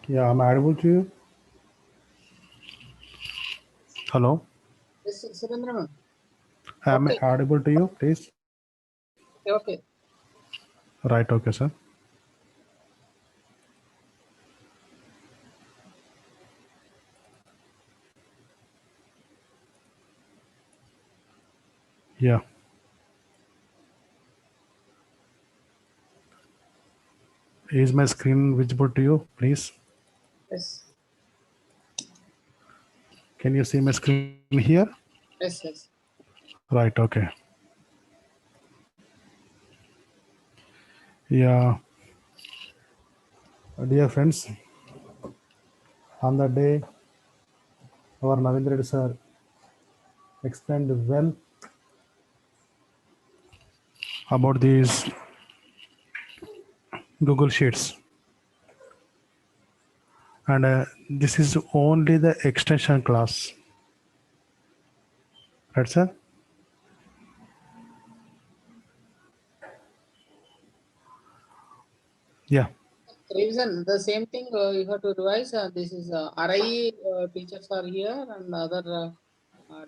Yeah, I'm audible to you. Hello. Yes, Surendra. Am I Okay, audible to you, please? okay. Right, okay, sir. Yeah. Is my screen visible to you, please? Yes, Can you see my screen here? yes, yes. Right, okay. Yeah, dear friends, on the day our Navindra Reddy sir explained well about these Google Sheets. And this is only the extension class. Right, sir? Yeah. Revision, the same thing you have to revise. This is RI teachers are here and other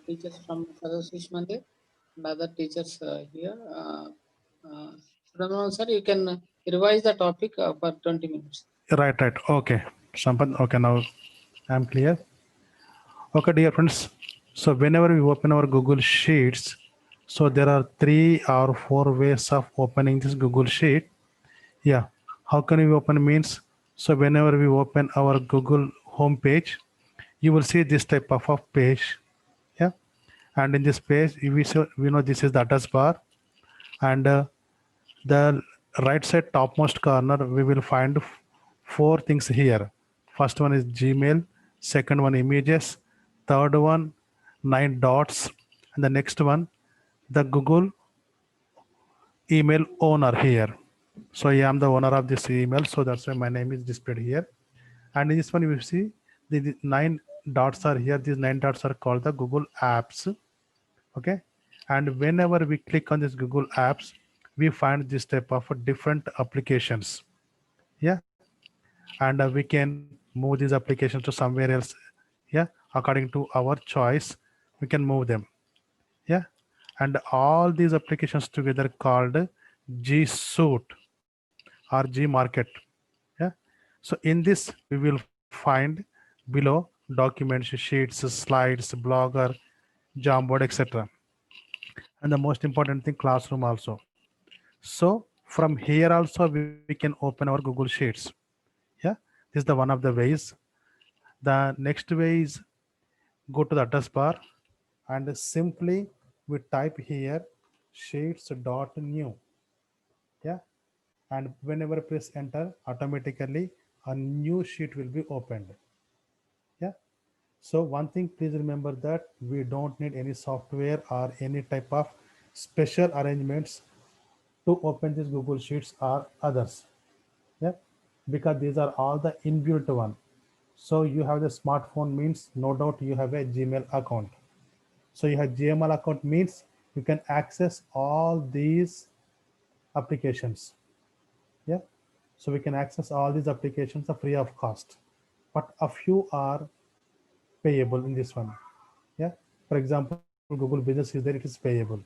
teachers from Saraswati Mandir and other teachers here. Surendra sir, you can revise the topic for 20 minutes. Right, right. Okay. Sampath, okay, now I'm clear. Okay, dear friends. So whenever we open our Google Sheets, so there are 3 or 4 ways of opening this Google Sheet. Yeah. How can we open means? So whenever we open our Google home page, you will see this type of page. Yeah. And in this page, we know this is the address bar, and the right side topmost corner we will find 4 things here. First one is Gmail, second one images, third one 9 dots, and the next one the Google email owner here. So I am the owner of this email, so that's why my name is displayed here. And in this one you will see the 9 dots are here. These 9 dots are called the Google apps. Okay, and whenever we click on this Google apps, we find this type of different applications. Yeah, and we can move these applications to somewhere else. Yeah, according to our choice, we can move them. Yeah, and all these applications together called G Suite or G Market. Yeah, so in this we will find below documents, sheets, slides, blogger, Jamboard, etc. And the most important thing, classroom also. So from here also we can open our Google Sheets. Yeah, this is the one of the ways. The next way is go to the address bar and simply we type here sheets.new. Yeah, and whenever press enter, automatically a new sheet will be opened. Yeah. So one thing, please remember that we don't need any software or any type of special arrangements to open these Google Sheets or others. Yeah, because these are all the inbuilt one. So you have the smartphone means no doubt you have a Gmail account. So you have Gmail account means you can access all these applications. Yeah, so we can access all these applications are free of cost, but a few are payable in this one. Yeah, for example, Google Business is there, it is payable.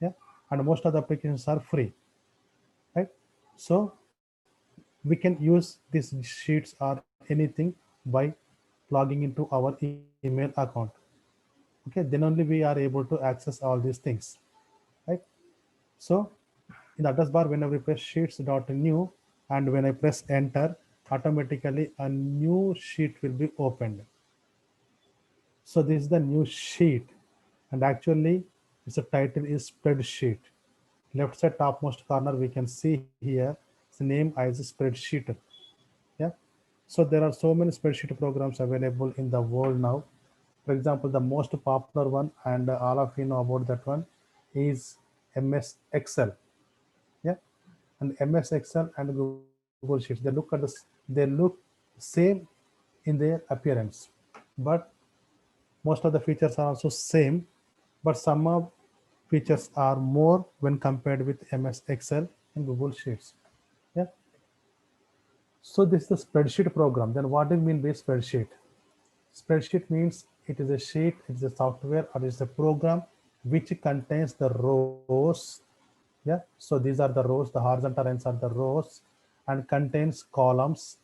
Yeah, and most of the applications are free, right? So we can use these sheets or anything by logging into our email account. Okay, then only we are able to access all these things, right? So in the address bar, whenever we press sheets.new and when I press enter, automatically a new sheet will be opened. So this is the new sheet, and actually its title is spreadsheet. Left side topmost corner we can see here its name as spreadsheet. Yeah, so there are so many spreadsheet programs available in the world now. For example, the most popular one, and all of you know about that one, is MS Excel. Yeah, and MS Excel and Google Sheets, they look same in their appearance, but most of the features are also same, but some of features are more when compared with MS Excel and Google Sheets. Yeah, So this is the spreadsheet program. Then what do you mean by spreadsheet? Spreadsheet means it is a sheet, it is a software, or it is a program which contains the rows. Yeah, so these are the rows, the horizontal lines are the rows, and contains columns,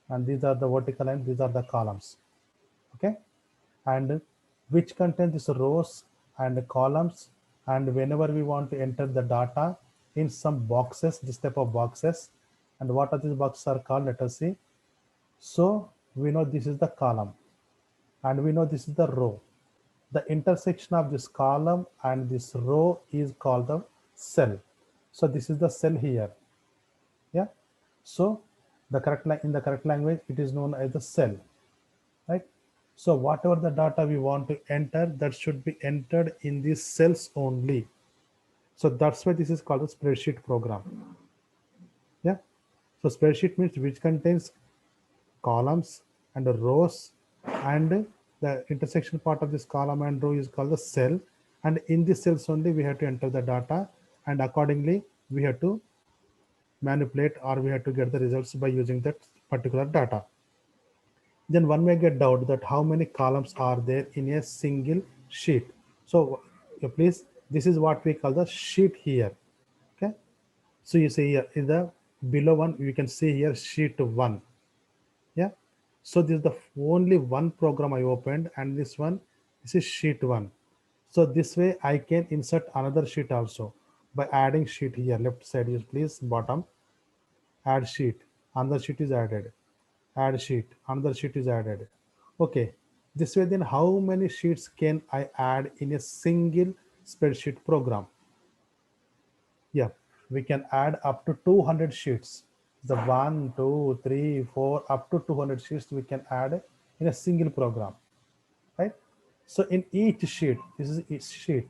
and these are the vertical lines, these are the columns. Okay, and which contains these rows and columns, and whenever we want to enter the data in some boxes, this type of boxes, and what are these boxes are called, let us see. So we know this is the column, and we know this is the row. The intersection of this column and this row is called the cell. So this is the cell here. Yeah. So the correct in the correct language, it is known as the cell, right? So whatever the data we want to enter, that should be entered in these cells only. So that's why this is called a spreadsheet program. Yeah. So spreadsheet means which contains columns and rows, and the intersection part of this column and row is called the cell, and in this cells only we have to enter the data, and accordingly we have to manipulate, or we have to get the results by using that particular data. Then one may get doubt that how many columns are there in a single sheet. So please, this is what we call the sheet here. Okay, so you see here in the below one, you can see here sheet 1. Yeah, so this is the only one program I opened, and this is sheet 1. So this way I can insert another sheet also by adding sheet here. Left side is please bottom, add sheet, another sheet is added, add sheet, another sheet is added. Okay, this way then how many sheets can I add in a single spreadsheet program? Yeah, we can add up to 200 sheets. The 1, 2, 3, 4, up to 200 sheets we can add in a single program, right? So in each sheet, this is each sheet.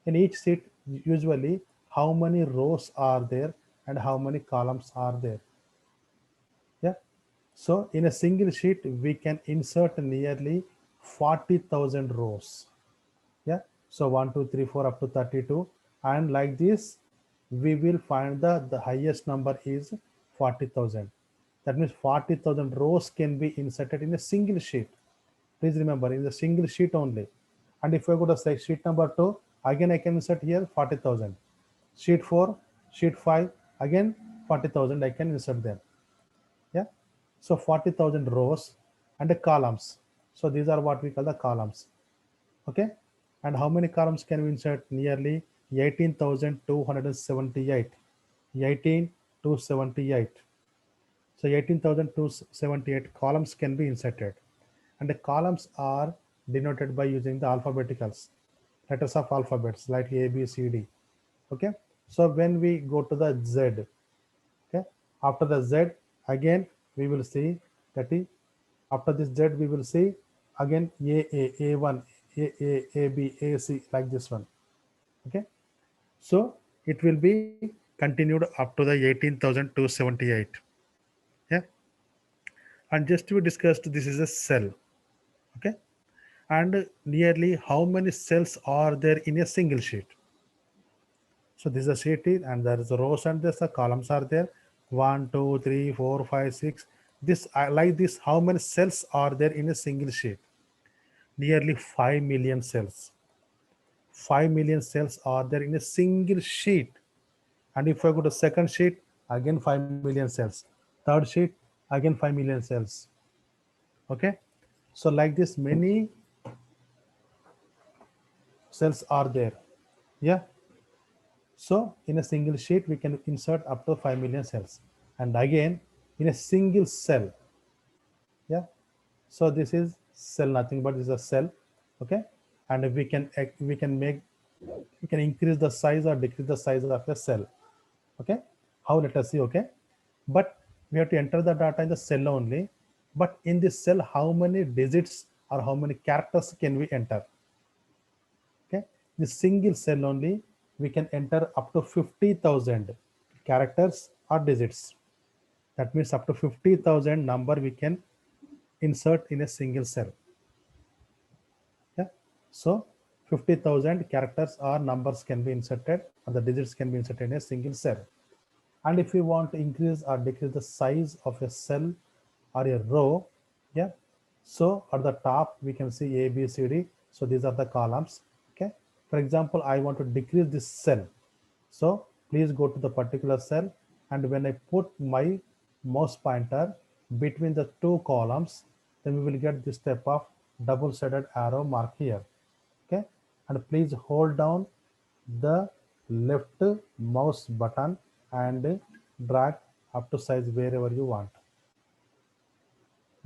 In each sheet, usually how many rows are there and how many columns are there? Yeah. So in a single sheet, we can insert nearly 40,000 rows. Yeah, so 1 2 3 4 up to 32, and like this we will find the highest number is 40,000. That means 40,000 rows can be inserted in a single sheet. Please remember, in the single sheet only. And if I go to say sheet number 2, again I can insert here 40,000. Sheet 4, sheet 5, again 40,000 I can insert them. Yeah, so 40,000 rows and the columns. So these are what we call the columns. Okay, and how many columns can we insert? Nearly 18,278. 18,278. So 18,278 columns can be inserted, and the columns are denoted by using the alphabeticals, letters of alphabets like A, B, C, D. Okay, so when we go to the Z, okay, after the Z, again we will see that is, after this Z we will see again A1, A B, A C, like this one. Okay, so it will be continued up to the 18,278. Yeah, and just we discussed this is a cell. Okay, and nearly how many cells are there in a single sheet? So this is a sheet, and there is a rows and there's the columns are there. 1 2 3 4 5 6. This like this, how many cells are there in a single sheet? Nearly 5 million cells. 5 million cells are there in a single sheet. And if I go to second sheet, again 5 million cells. Third sheet, again 5 million cells. Okay, so like this many cells are there. Yeah, so in a single sheet we can insert up to 5 million cells, and again in a single cell. Yeah, so this is cell, nothing but this is a cell. Okay, and we can increase the size or decrease the size of a cell. Okay, how, let us see. Okay, but we have to enter the data in the cell only, but in this cell how many digits or how many characters can we enter? Okay, this single cell only we can enter up to 50,000 characters or digits. That means up to 50,000 number we can insert in a single cell. Yeah, so 50,000 characters or numbers can be inserted, or the digits can be inserted in a single cell. And if you want to increase or decrease the size of a cell or a row, yeah, so at the top we can see A, B, C, D. So these are the columns. Okay, for example, I want to decrease this cell, so please go to the particular cell, and when I put my mouse pointer between the two columns, then we will get this type of double-sided arrow mark here. Okay, and please hold down the left mouse button and drag up to size wherever you want.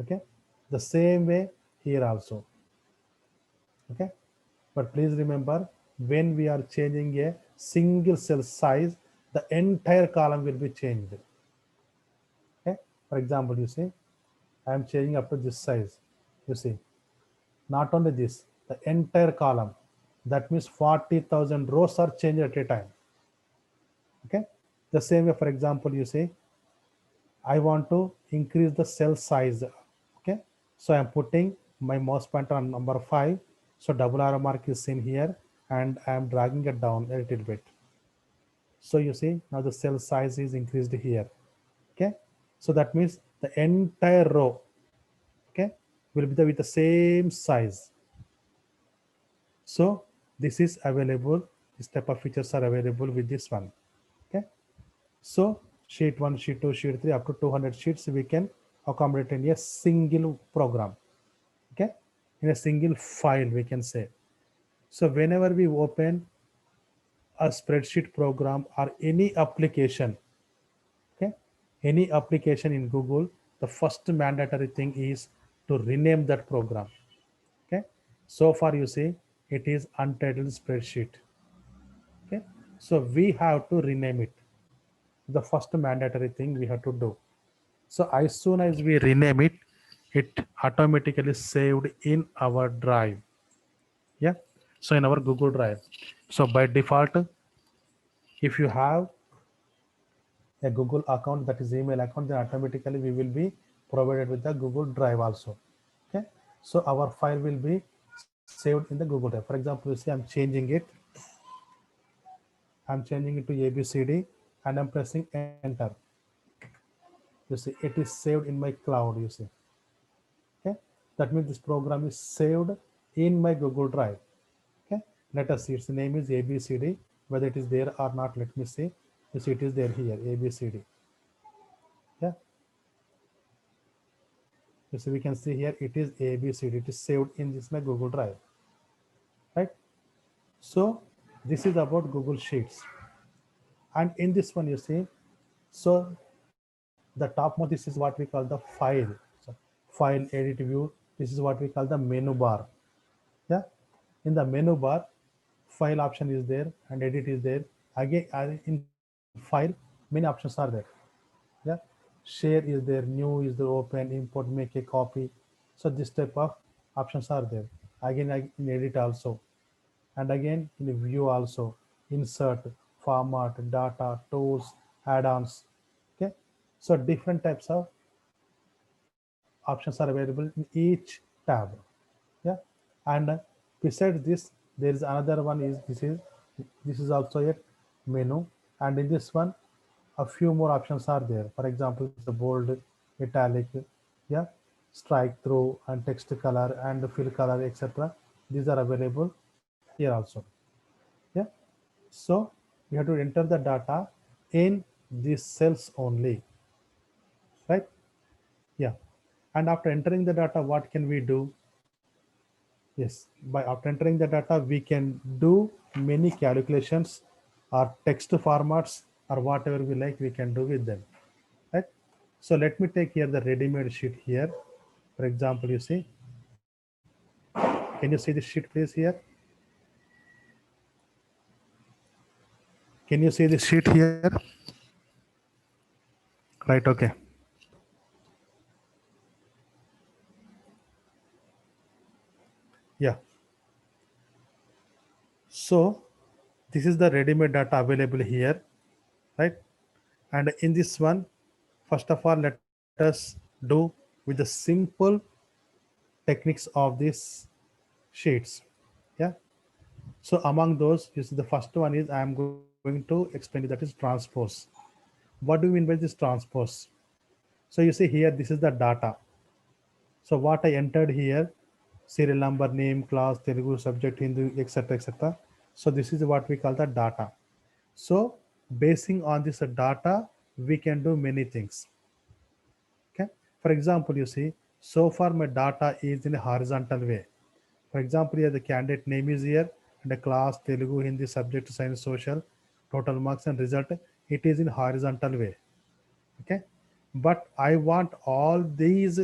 Okay, the same way here also. Okay, but please remember, when we are changing a single cell size, the entire column will be changed. Okay, for example, you see I am changing up to this size. You see, not only this, the entire column, that means 40,000 rows are changed at a time. Okay, the same way, for example, you say I want to increase the cell size. Okay, so I'm putting my mouse pointer on number 5, so double arrow mark is seen here, and I'm dragging it down a little bit. So you see now the cell size is increased here. Okay, so that means the entire row, okay, will be with the same size. So this is available, this type of features are available with this one. Okay, so sheet 1, sheet 2, sheet 3, up to 200 sheets we can accommodate in a single program. Okay, in a single file we can say. So whenever we open a spreadsheet program or any application, okay, any application in Google, the first mandatory thing is to rename that program. Okay, so far you see it is untitled spreadsheet. Okay, so we have to rename it, the first mandatory thing we have to do. So as soon as we rename it, it automatically saved in our drive. Yeah, so in our Google Drive. So by default, if you have a Google account, that is email account, then automatically we will be provided with the Google Drive also. Okay, so our file will be saved in the Google Drive. For example, you see I'm changing it. I'm changing it to ABCD and I'm pressing enter. You see it is saved in my cloud, you see. Okay, that means this program is saved in my Google Drive. Okay, let us see, its name is ABCD, whether it is there or not, let me see. You see it is there here, ABCD. Yeah, you see we can see here it is ABCD, it is saved in this my Google Drive, right? So this is about Google Sheets, and in this one you see, so the topmost, this is what we call the file. So file, edit, view, this is what we call the menu bar. Yeah, in the menu bar, file option is there and edit is there. Again, in file, many options are there. Yeah, share is there, new is there, open, import, make a copy. So this type of options are there. Again, in edit also, and again in view also, insert, format, data, tools, add-ons. Okay, so different types of options are available in each tab. Yeah, and besides this, there is another one is this is also a menu, and in this one a few more options are there. For example, the bold, italic, yeah, strike through, and text color and fill color, etc. These are available here also. Yeah, so you have to enter the data in these cells only, right? Yeah, and after entering the data, what can we do? Yes, by after entering the data, we can do many calculations or text formats or whatever we like, we can do with them, right? So let me take here the ready-made sheet here. For example, you see, can you see the sheet please here? Can you see the sheet here? Right, okay. Yeah. So this is the ready-made data available here, right? And in this one, first of all, let us do with the simple techniques of these sheets. Yeah. So among those, you see the first one is I am going to explain you, that is transpose. The What do you mean by this transpose? So you see here, this is the data. So what I entered here, serial number, name, class, Telugu, subject, Hindu, etc., etc. So this is what we call the data. So basing on this data, we can do many things. Okay. For example, you see, so far my data is in a horizontal way. For example, here the candidate name is here and the class, Telugu, Hindi, subject, science, social, total marks and result. It is in horizontal way. Okay. But I want all these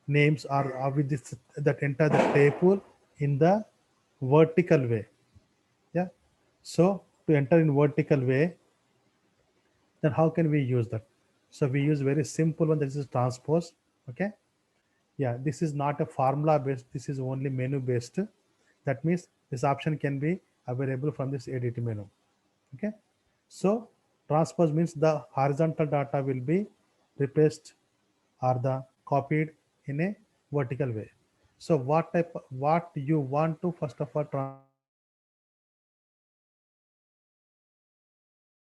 names are with this that enter the table in the vertical way. Yeah. So to enter in vertical way, then how can we use that? So we use very simple one, that is transpose. Okay. Yeah, this is not a formula based, this is only menu based. That means this option can be available from this edit menu. Okay. So transpose means the horizontal data will be replaced or the copied in a vertical way. So what you want to first of all transpose in this horizontal data, then you can select the data and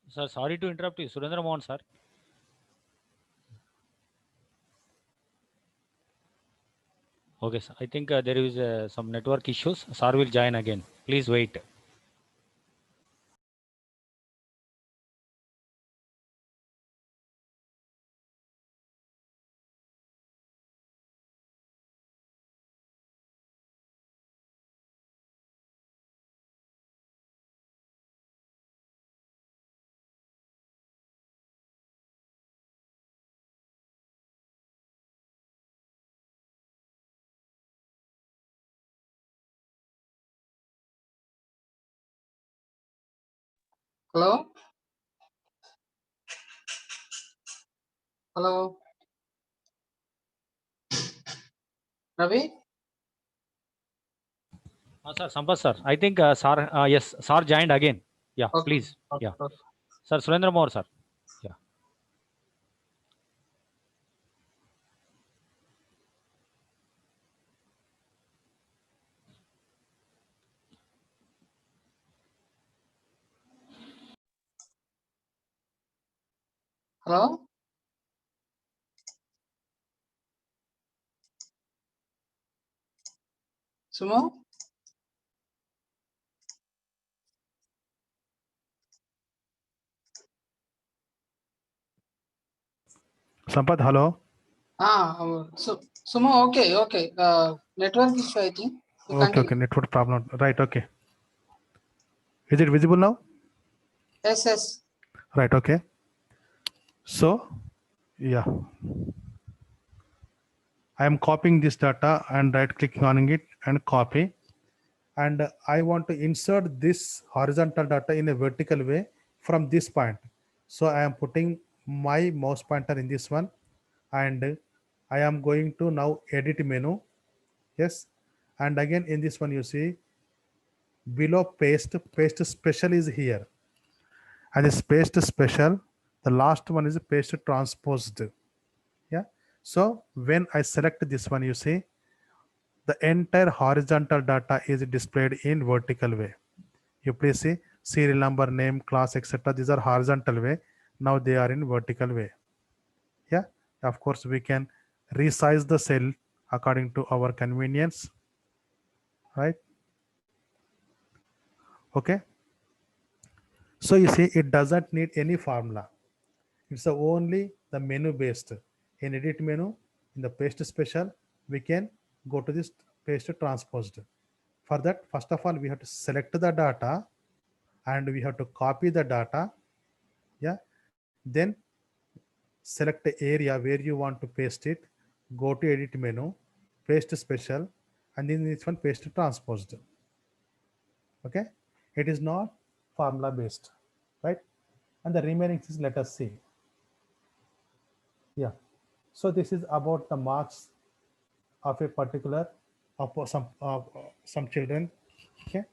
Sir, sorry to interrupt you. Surendra Mohan, sir. Okay, sir. I think there is some network issues. Sir will join again. Please wait. Hello? Hello? Ravi? Sir, Sampath, sir. I think sir, yes, sir joined again. Yeah, Okay. please. Okay. Yeah. Okay. Sir, Surendra Mohan, sir. Yeah. Hello? Sumo? Sampath, hello. Sumo, okay, okay. Network issue, I think. You Okay, continue. okay, network problem. Right, okay. Is it visible now? Yes, yes. Right, okay. So, yeah, I am copying this data and right clicking on it and copy. And I want to insert this horizontal data in a vertical way from this point. So I am putting my mouse pointer in this one and I am going to now edit menu. Yes. And again in this one, you see below paste special is here. And this paste special, the last one is paste transposed. Yeah. So when I select this one, you see the entire horizontal data is displayed in vertical way. You please see serial number, name, class, etc. These are horizontal way. Now they are in vertical way. Yeah. Of course, we can resize the cell according to our convenience. Right. Okay. So you see, it doesn't need any formula. It's only the menu based. In edit menu, in the paste special, we can go to this paste transposed. For that, first of all, we have to select the data and we have to copy the data. Yeah. Then select the area where you want to paste it. Go to edit menu, paste special, and in this one paste transposed. Okay, it is not formula based, right? And the remaining is, let us see. Yeah, so this is about the marks of a particular some children. Okay,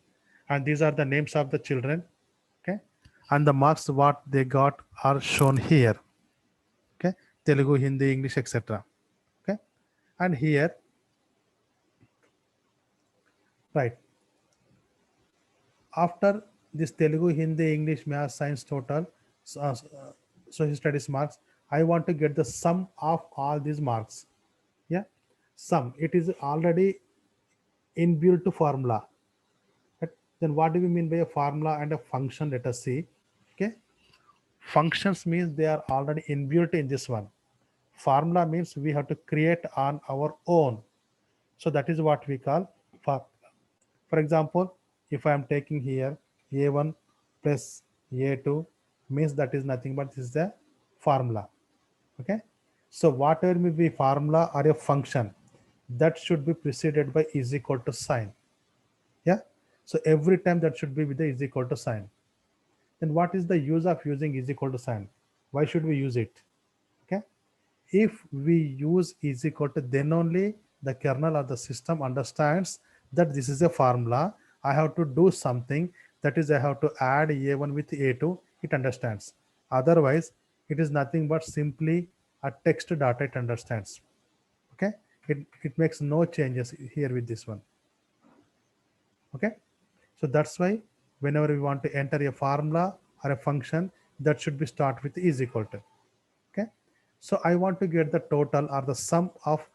and these are the names of the children. Okay, and the marks what they got are shown here. Okay, Telugu, Hindi, English, etc. Okay, and here, right, after this Telugu, Hindi, English, Math, Science total, social studies marks, I want to get the sum of all these marks. Yeah, sum. It is already inbuilt formula. Right? Then what do we mean by a formula and a function? Let us see. Okay, functions means they are already inbuilt in this one. Formula means we have to create on our own. So that is what we call formula. For example, if I am taking here a1 plus a2 means that is nothing but this is the formula. Okay, so whatever may be formula or a function, that should be preceded by is equal to sign. Yeah, so every time that should be with the is equal to sign. Then what is the use of using is equal to sign? Why should we use it? Okay, if we use is equal to, then only the kernel or the system understands that this is a formula. I have to do something, that is I have to add a1 with a2, it understands. Otherwise it is nothing but simply a text data, it understands. Okay, it makes no changes here with this one. Okay, so that's why whenever we want to enter a formula or a function, that should be start with is equal to. Okay, so I want to get the total or the sum of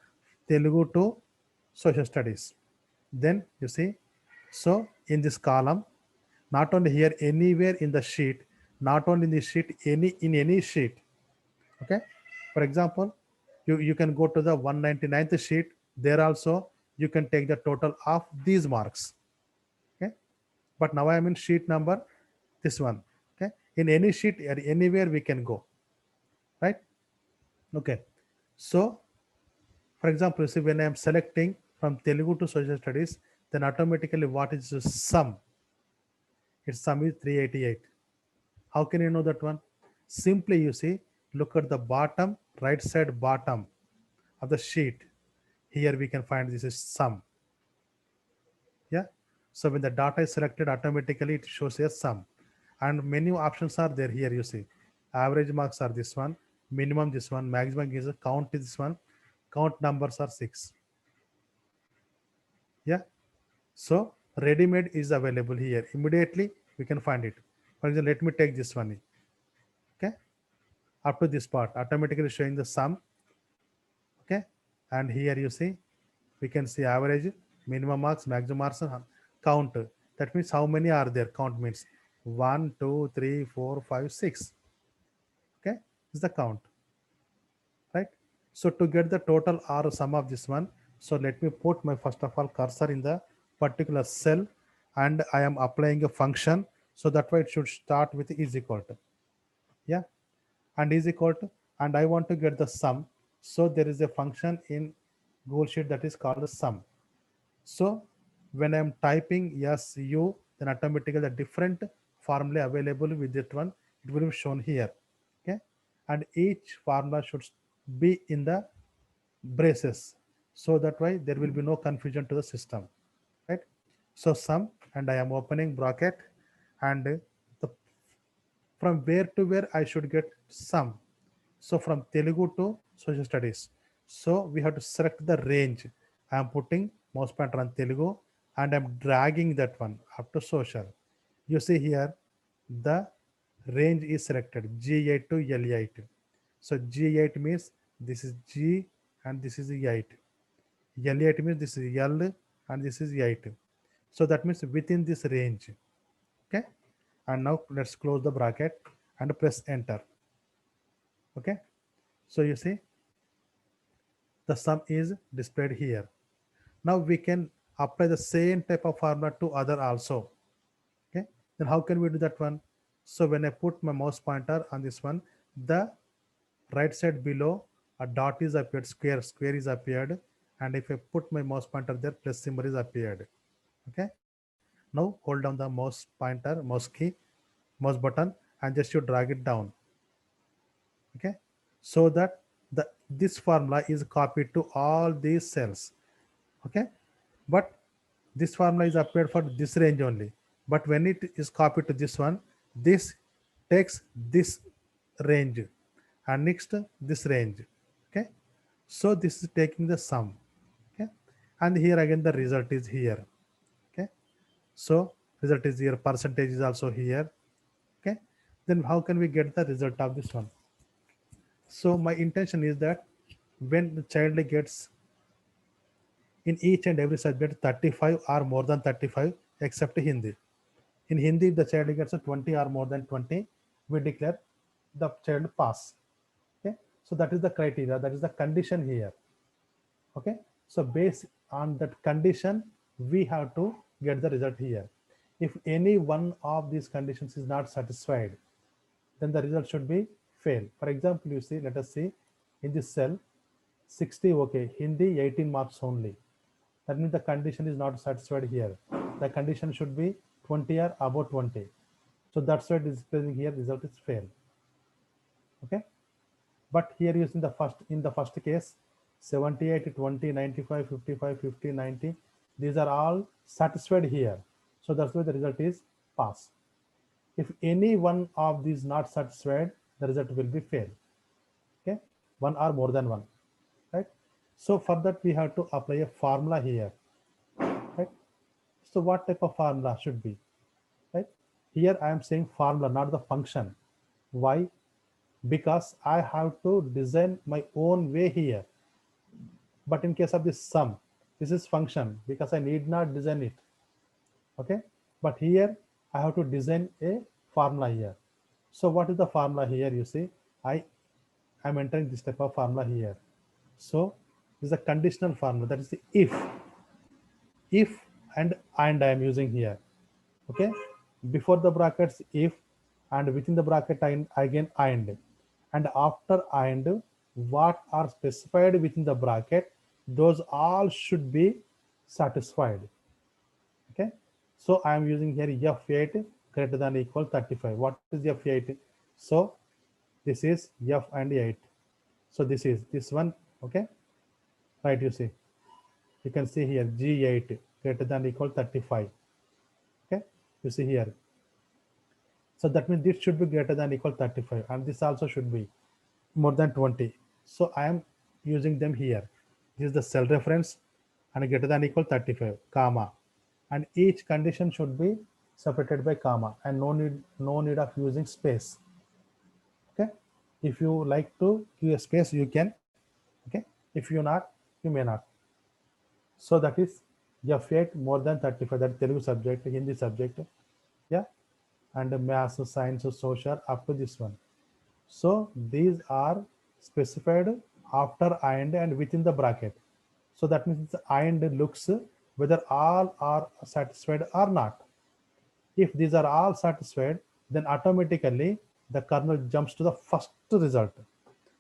Telugu to social studies. Then you see, so in this column, not only here, anywhere in the sheet, not only in the sheet, any sheet. Okay, for example, you can go to the 199th sheet, there also you can take the total of these marks. Okay, but now I am in sheet number this one. Okay, in any sheet or anywhere we can go, right? Okay, so for example, you see, when I am selecting from Telugu to social studies, then automatically what is the sum? Its sum is 388. How can you know that one? Simply you see, look at the bottom, right side bottom of the sheet. Here we can find this is sum. Yeah, so when the data is selected, automatically it shows a sum, and many options are there. Here you see, average marks are this one, minimum this one, maximum is a count is this one, count numbers are 6. Yeah, so ready-made is available here. Immediately we can find it. For example, let me take this one. Okay, up to this part, automatically showing the sum. Okay, and here you see, we can see average, minimum marks, maximum marks, and count. That means how many are there? Count means 1, 2, 3, 4, 5, 6. Okay, is the count, right? So to get the total or sum of this one, so let me put my first of all cursor in the particular cell, and I am applying a function, so that way it should start with is equal to. Yeah, and is equal to, and I want to get the sum, so there is a function in Google Sheet that is called the sum. So when I'm typing yes you, then automatically the different formula available with that one, it will be shown here. Okay, and each formula should be in the braces, so that way there will be no confusion to the system, right? So sum, and I am opening bracket, and the from where to where I should get sum. So from Telugu to social studies. So we have to select the range. I am putting mouse pointer on Telugu, and I'm dragging that one up to social. You see here, the range is selected G8 to L8. So G8 means this is G and this is 8. L8 means this is L and this is 8. So that means within this range. Okay, and now let's close the bracket and press enter. Okay, so you see the sum is displayed here. Now we can apply the same type of formula to other also. Okay, then how can we do that one? So when I put my mouse pointer on this one, the right side below a dot is appeared, square is appeared, and if I put my mouse pointer there, plus symbol is appeared. Okay, now hold down the mouse pointer, mouse key, mouse button, and just you drag it down. Okay, so that this formula is copied to all these cells. Okay, but this formula is appeared for this range only, but when it is copied to this one, this takes this range and next this range. Okay, so this is taking the sum. Okay, and here again the result is here. Okay, so result is here, percentage is also here. Okay, then how can we get the result of this one? So my intention is that when the child gets in each and every subject 35 or more than 35 except Hindi. In Hindi, if the child gets a 20 or more than 20, we declare the child pass. Okay, so that is the criteria, that is the condition here. Okay, so based on that condition, we have to get the result here. If any one of these conditions is not satisfied, then the result should be fail. For example, you see, let us see in this cell 60, okay, Hindi 18 marks only. That means the condition is not satisfied here. The condition should be 20 or above 20. So that's why it is displaying here result is fail. Okay, but here using the first, in the first case 78, 20, 95, 55, 50, 90, these are all satisfied here. So that's why the result is pass. If any one of these not satisfied, the result will be fail. Okay, one or more than one, right? So for that we have to apply a formula here, right? So what type of formula should be, right? Here I am saying formula, not the function. Why? Because I have to design my own way here. But in case of this sum, this is function because I need not design it. Okay, but here I have to design a formula here. So what is the formula here? You see, I am entering this type of formula here. So this is a conditional formula, that is the if and I am using here. Okay, before the brackets if, and within the bracket again and after and what are specified within the bracket, those all should be satisfied. Okay, so I am using here f8 greater than or equal 35. What is f8? So this is f and 8. So this is this one. Okay, right, you see, you can see here g8 greater than or equal 35. Okay, you see here. So that means this should be greater than or equal 35, and this also should be more than 20. So I am using them here. This is the cell reference and greater than or equal 35, comma, and each condition should be separated by comma, and no need of using space. Okay, if you like to give a space, you can. Okay, if you not, you may not. So that is f8 more than 35, that Telugu subject, Hindi subject, yeah, and maths, science, social, up to this one. So these are specified after and within the bracket. So that means the and looks whether all are satisfied or not. If these are all satisfied, then automatically the kernel jumps to the first result.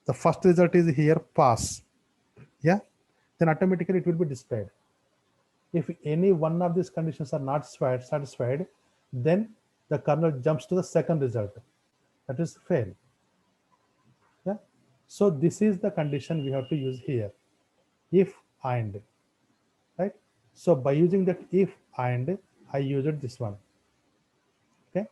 The first result is here pass. Yeah, then automatically it will be displayed. If any one of these conditions are not satisfied, then the kernel jumps to the second result, that is fail. Yeah, so this is the condition we have to use here, if and, right? So by using that if and, I used this one. Okay,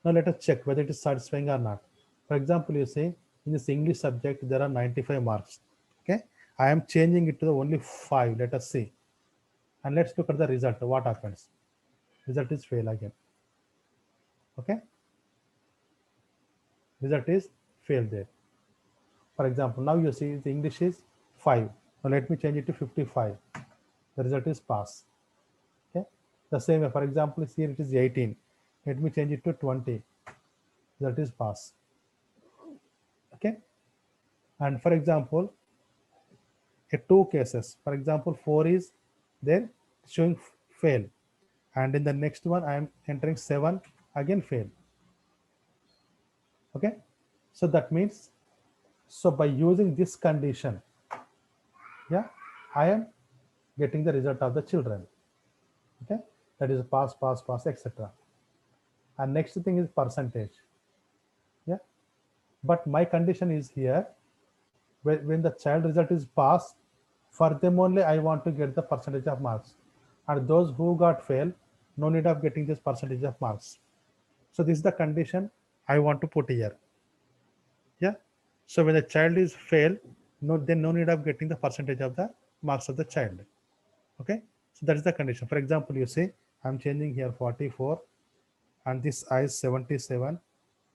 now let us check whether it is satisfying or not. For example, you say in this English subject there are 95 marks. Okay, I am changing it to the only 5. Let us see, and let's look at the result. What happens? Result is fail again. Okay, result is fail there. For example, now you see the English is 5. Now let me change it to 55. The result is pass. Okay, the same way, for example, here it is 18. Let me change it to 20. That is pass. Okay, and for example, two cases. For example, 4 is there showing fail, and in the next one I am entering 7, again fail. Okay, so that means, so by using this condition, yeah, I am getting the result of the children. Okay, that is pass, pass, pass, etc. And next thing is percentage. Yeah, but my condition is here, when the child result is pass, for them only I want to get the percentage of marks, and those who got fail, no need of getting this percentage of marks. So this is the condition I want to put here. Yeah, so when the child is fail, then no need of getting the percentage of the marks of the child. Okay, so that is the condition. For example, you say I'm changing here 44 and this I is 77,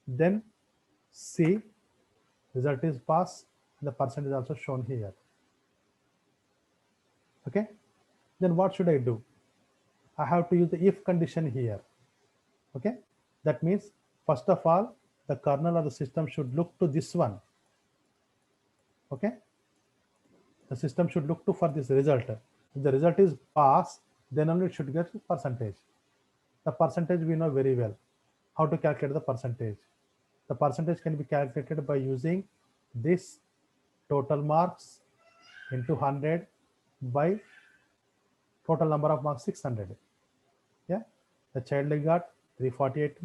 then C result is pass, and the percentage is also shown here. Okay, then what should I do? I have to use the if condition here. Okay, that means first of all the kernel or the system should look to this one. Okay, the system should look to for this result. If the result is pass, then only it should get percentage. The percentage we know very well how to calculate the percentage. The percentage can be calculated by using this total marks into 100 by total number of marks 600. Yeah, the child got 348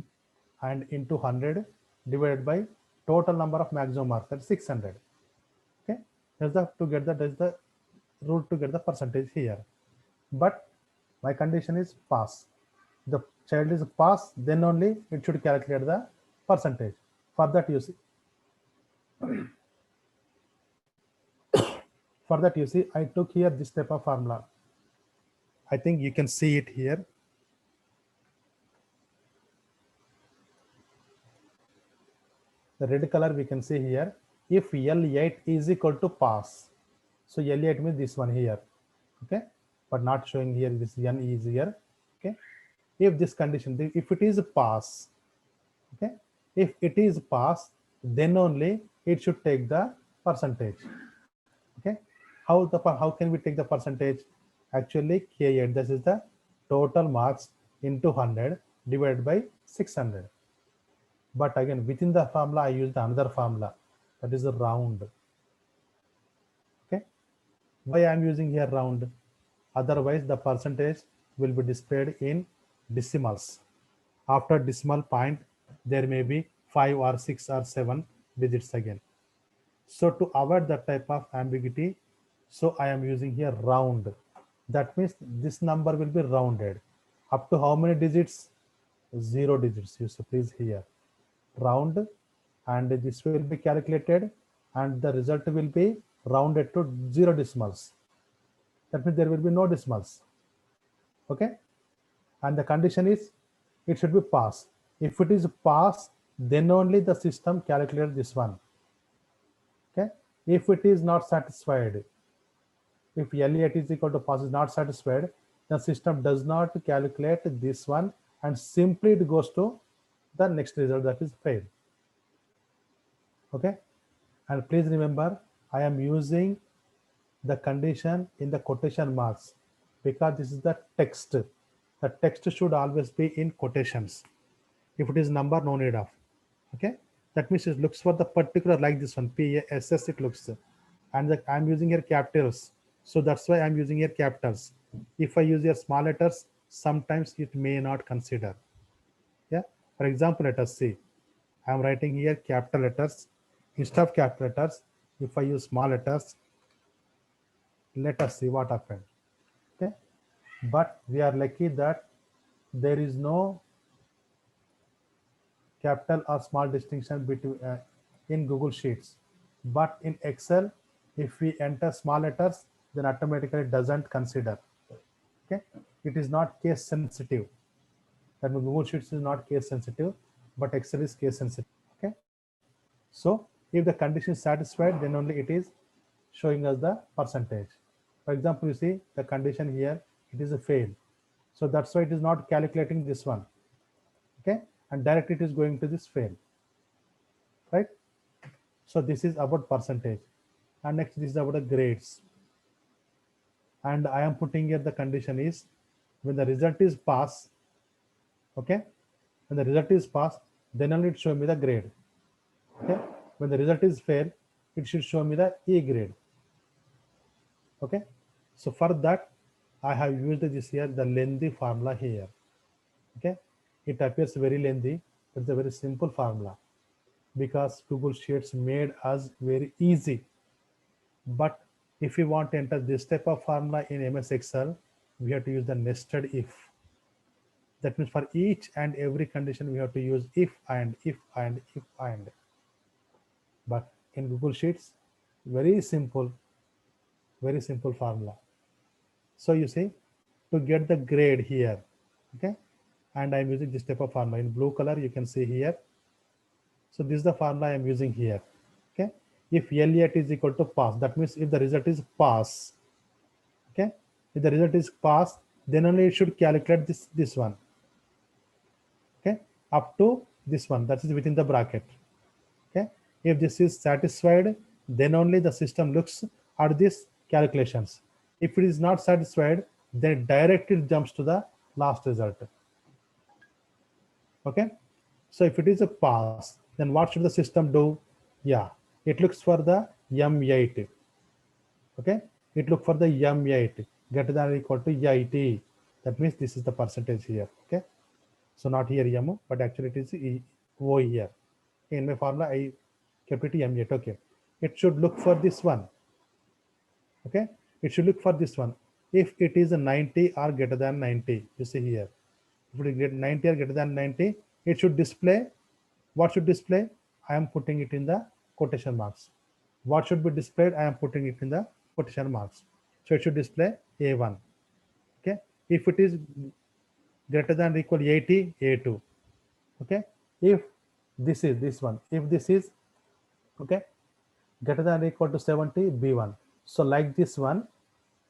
and into 100 divided by total number of maximum marks, that's 600. Okay, that's the rule to get the percentage here. But my condition is pass. The child is pass, then only it should calculate the percentage. For that you see, I took here this type of formula. I think you can see it here. The red color we can see here. If L8 is equal to pass, so L8 means this one here. Okay, but not showing here, this N is here. Okay, if this condition, if it is pass, okay, if it is pass, then only it should take the percentage. Okay, how can we take the percentage? Actually, K8, this is the total marks into 100 divided by 600. But again, within the formula, I used another formula, that is a round. Okay, why I am using here round? Otherwise, the percentage will be displayed in decimals. After decimal point, there may be 5 or 6 or 7 digits again. So to avoid that type of ambiguity, so I am using here round. That means this number will be rounded. Up to how many digits? 0 digits. You see, please here. Round, and this will be calculated, and the result will be rounded to 0 decimals. That means there will be no decimals. Okay, and the condition is it should be pass. If it is pass, then only the system calculates this one. Okay, if it is not satisfied, if L8 is equal to pass is not satisfied, the system does not calculate this one, and simply it goes to the next result, that is fail. Okay, and please remember, I am using the condition in the quotation marks because this is the text. The text should always be in quotations. If it is number, no need of. Okay, that means it looks for the particular, like this one, PASS it looks, and I'm using here capitals, so that's why I'm using here capitals. If I use here small letters, sometimes it may not consider. Yeah, for example, let us see, I'm writing here capital letters. Instead of capital letters, if I use small letters, let us see what happened. Okay, but we are lucky that there is no capital or small distinction between in Google Sheets. But in Excel, if we enter small letters, then automatically it doesn't consider. Okay, it is not case sensitive. That means Google Sheets is not case sensitive, but Excel is case sensitive. Okay, so if the condition is satisfied, then only it is showing us the percentage. For example, you see the condition here, it is a fail. So that's why it is not calculating this one. Okay, and directly it is going to this fail, right? So this is about percentage, and next this is about the grades. And I am putting here the condition is when the result is pass. Okay, when the result is pass, then only it show me the grade. Okay, when the result is fail, it should show me the E grade. Okay, so for that I have used this here, the lengthy formula here. Okay, it appears very lengthy, but it's a very simple formula because Google Sheets made us very easy. But if we want to enter this type of formula in MS Excel, we have to use the nested if. That means for each and every condition, we have to use if and if and if and. But in Google Sheets, very simple formula. So you see, to get the grade here, okay, and I'm using this type of formula in blue color, you can see here. So this is the formula I'm using here. Okay, if L8 is equal to pass, that means if the result is pass, okay, if the result is pass, then only it should calculate this one, okay, up to this one, that is within the bracket. Okay, if this is satisfied, then only the system looks at these calculations. If it is not satisfied, then directly it jumps to the last result. Okay, so if it is a pass, then what should the system do? Yeah, it looks for the M8. Okay, it looks for the M8 greater than or equal to 80. That means this is the percentage here. Okay, so not here M, but actually it is O here. In my formula, I kept it M8. Okay, it should look for this one. Okay, it should look for this one. If it is a 90 or greater than 90, you see here. If it is 90 or greater than 90, it should display. What should display? I am putting it in the quotation marks. What should be displayed? I am putting it in the quotation marks. So it should display A1. Okay. If it is greater than or equal 80, A2. Okay. If this is this one, if this is okay greater than or equal to 70, B1. So like this one,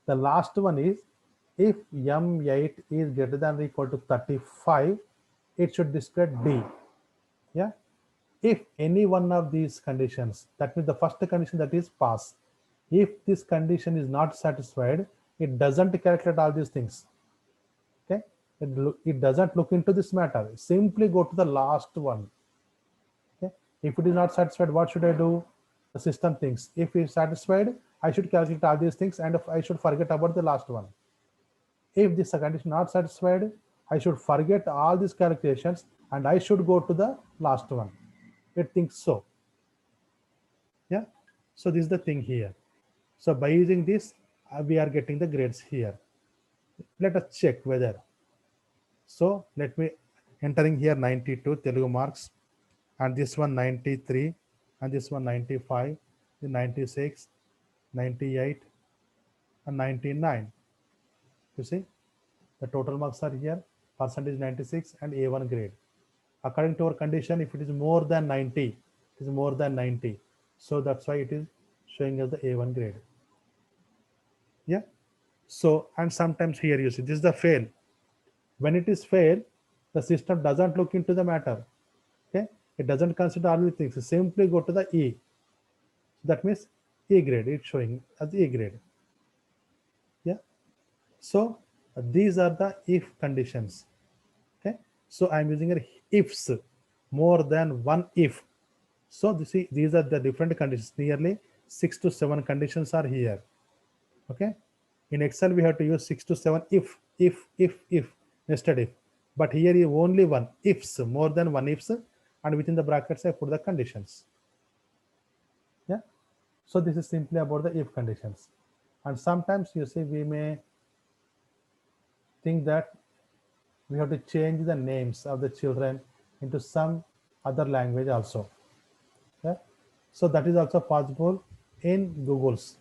the last one is if M8 is greater than or equal to 35, it should display D. Yeah. If any one of these conditions, that means the first condition, that is pass. If this condition is not satisfied, it doesn't calculate all these things. Okay, it doesn't look into this matter. Simply go to the last one. Okay, if it is not satisfied, what should I do? The system thinks if it is satisfied, I should calculate all these things and if I should forget about the last one. If this condition not satisfied, I should forget all these calculations and I should go to the last one. It thinks so. Yeah, so this is the thing here. So by using this, we are getting the grades here. Let us check whether. So let me entering here 92 Telugu marks, and this one 93, and this one 95, 96, 98, and 99. You see, the total marks are here. Percentage 96 and A1 grade. According to our condition, if it is more than 90, it is more than 90. So that's why it is showing us the A1 grade. Yeah. So, and sometimes here you see this is the fail. When it is fail, the system doesn't look into the matter. Okay, it doesn't consider all these things. Simply go to the E. That means E grade. It's showing as E grade. Yeah. So these are the if conditions. Okay. So I'm using a ifs, more than one if. So these are the different conditions. Nearly 6 to 7 conditions are here. Okay. In Excel, we have to use 6 to 7 if, nested if. But here is only one ifs, more than one ifs, and within the brackets, I put the conditions. Yeah. So this is simply about the if conditions. And sometimes you see, we may think that we have to change the names of the children into some other language also. Yeah. So that is also possible in Google's.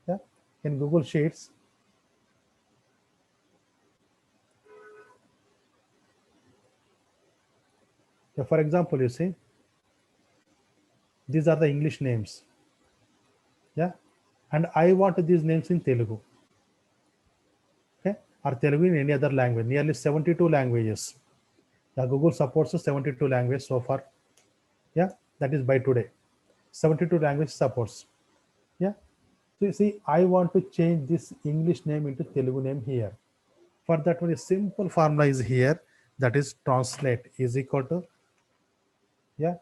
Yeah. In Google Sheets. Yeah, for example, you see, these are the English names. Yeah. And I want these names in Telugu. Okay. Or Telugu in any other language, nearly 72 languages. Yeah, Google supports 72 languages so far. Yeah. That is by today. 72 language supports. Yeah. So you see, I want to change this English name into Telugu name here. For that one, a simple formula is here. That is translate is equal to, yeah,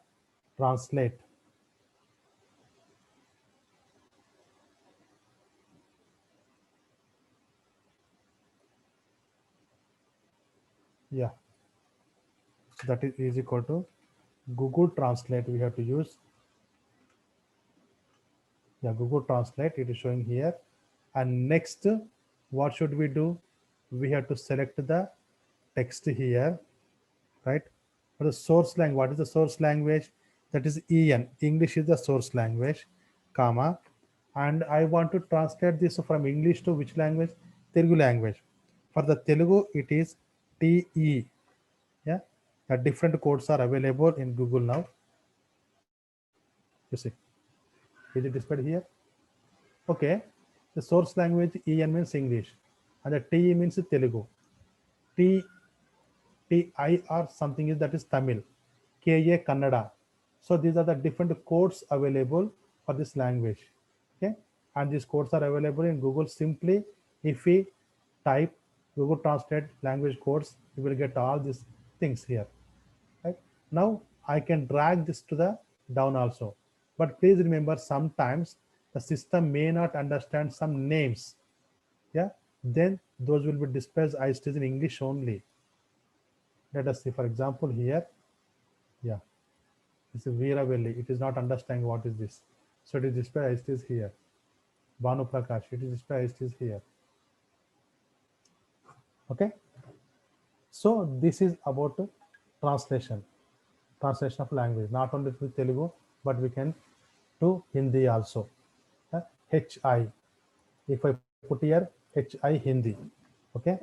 translate. Yeah, that is equal to Google Translate. We have to use, yeah, Google Translate. It is showing here. And next, what should we do? We have to select the text here, right? For the source language, what is the source language? That is EN. English is the source language, comma. And I want to translate this from English to which language? Telugu language. For the Telugu, it is TE. Yeah, the different codes are available in Google now. You see, is it displayed here? Okay, the source language EN means English, and the TE means Telugu. T TI or something is that is Tamil, KA Kannada. So these are the different codes available for this language. Okay, and these codes are available in Google. Simply, if we type Google Translate language codes, you will get all these things here. Right now, I can drag this to the down also. But please remember, sometimes the system may not understand some names. Yeah, then those will be displayed as it is in English only. Let us see, for example, here, yeah, this is Veeravelli. It is not understanding what is this. So it is displayed as it is here. Banu Prakash, it is displayed as it is here. Okay. So this is about translation of language, not only to Telugu, but we can to Hindi also. HI. If I put here HI Hindi, okay,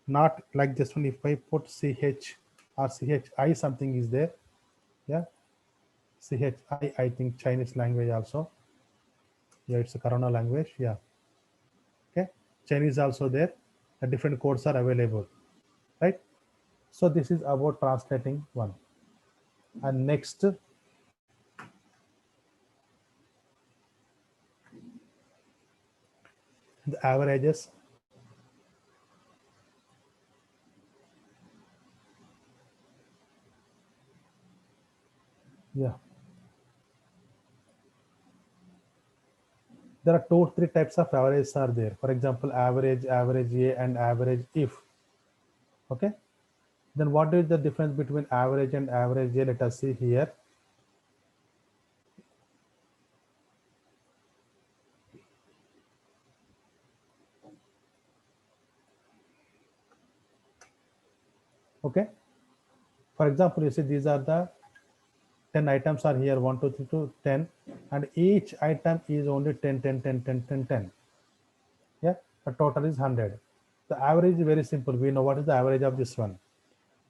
not like this one. If I put CH or CHI, something is there. Yeah, CHI, I think Chinese language also. Yeah, it's a Corona language. Yeah. Okay. Chinese also there. The different codes are available. Right. So this is about translating one. And next, the averages. Yeah. There are two, three types of averages are there. For example, average, average A, and average if. Okay. Then what is the difference between average and average A? Let us see here. Okay. For example, you see these are the 10 items are here, 1, 2, 3 to 10, and each item is only 10, 10, 10, 10, 10, 10. Yeah, the total is 100. The average is very simple. We know what is the average of this one.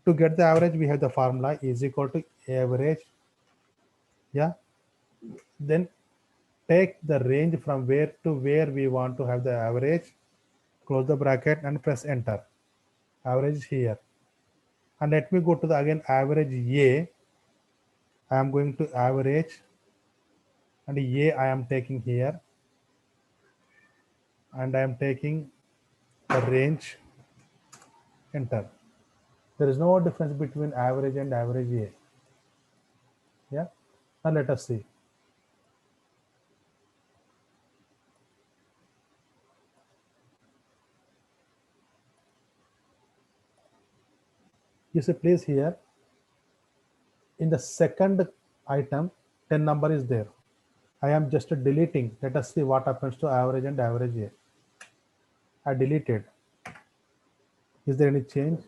To get the average, we have the formula is equal to average. Yeah, then take the range from where to where we want to have the average, close the bracket and press enter. Average is here. And let me go to the again average A. I am going to average, and A I am taking here, and I am taking the range, enter. There is no difference between average and average A. Yeah. Now let us see. You see, please here, in the second item, 10 number is there. I am just deleting. Let us see what happens to average and average A. I deleted. Is there any change?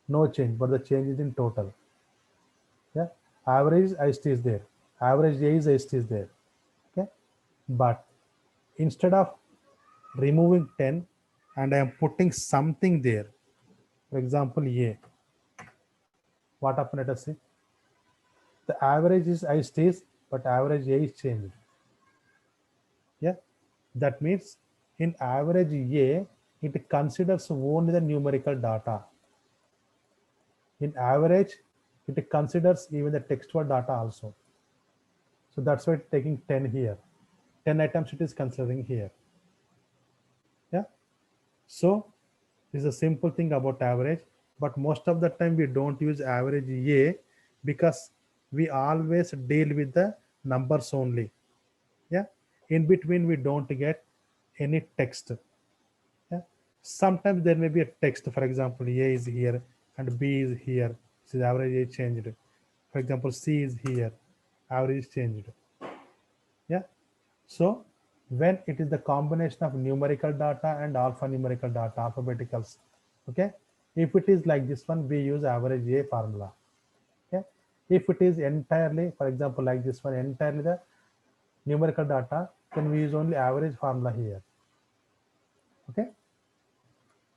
No change, but the change is in total. Yeah. Average IST is there. Average A is IST is there. Okay. But instead of removing 10 and I am putting something there, for example, A, what happened? Let us see. The average is ISTs, but average A is changed. Yeah. That means in average A, it considers only the numerical data. In average, it considers even the textual data also. So that's why it's taking 10 here. 10 items it is considering here. Yeah. So this is a simple thing about average, but most of the time we don't use average A because we always deal with the numbers only. Yeah. In between, we don't get any text. Yeah. Sometimes there may be a text. For example, A is here, and B is here. This is average is changed. For example, C is here, average is changed. Yeah. So when it is the combination of numerical data and alphanumerical data, alphabeticals, okay. If it is like this one, we use average A formula. Okay. If it is entirely, for example, like this one, entirely the numerical data, then we use only average formula here. Okay.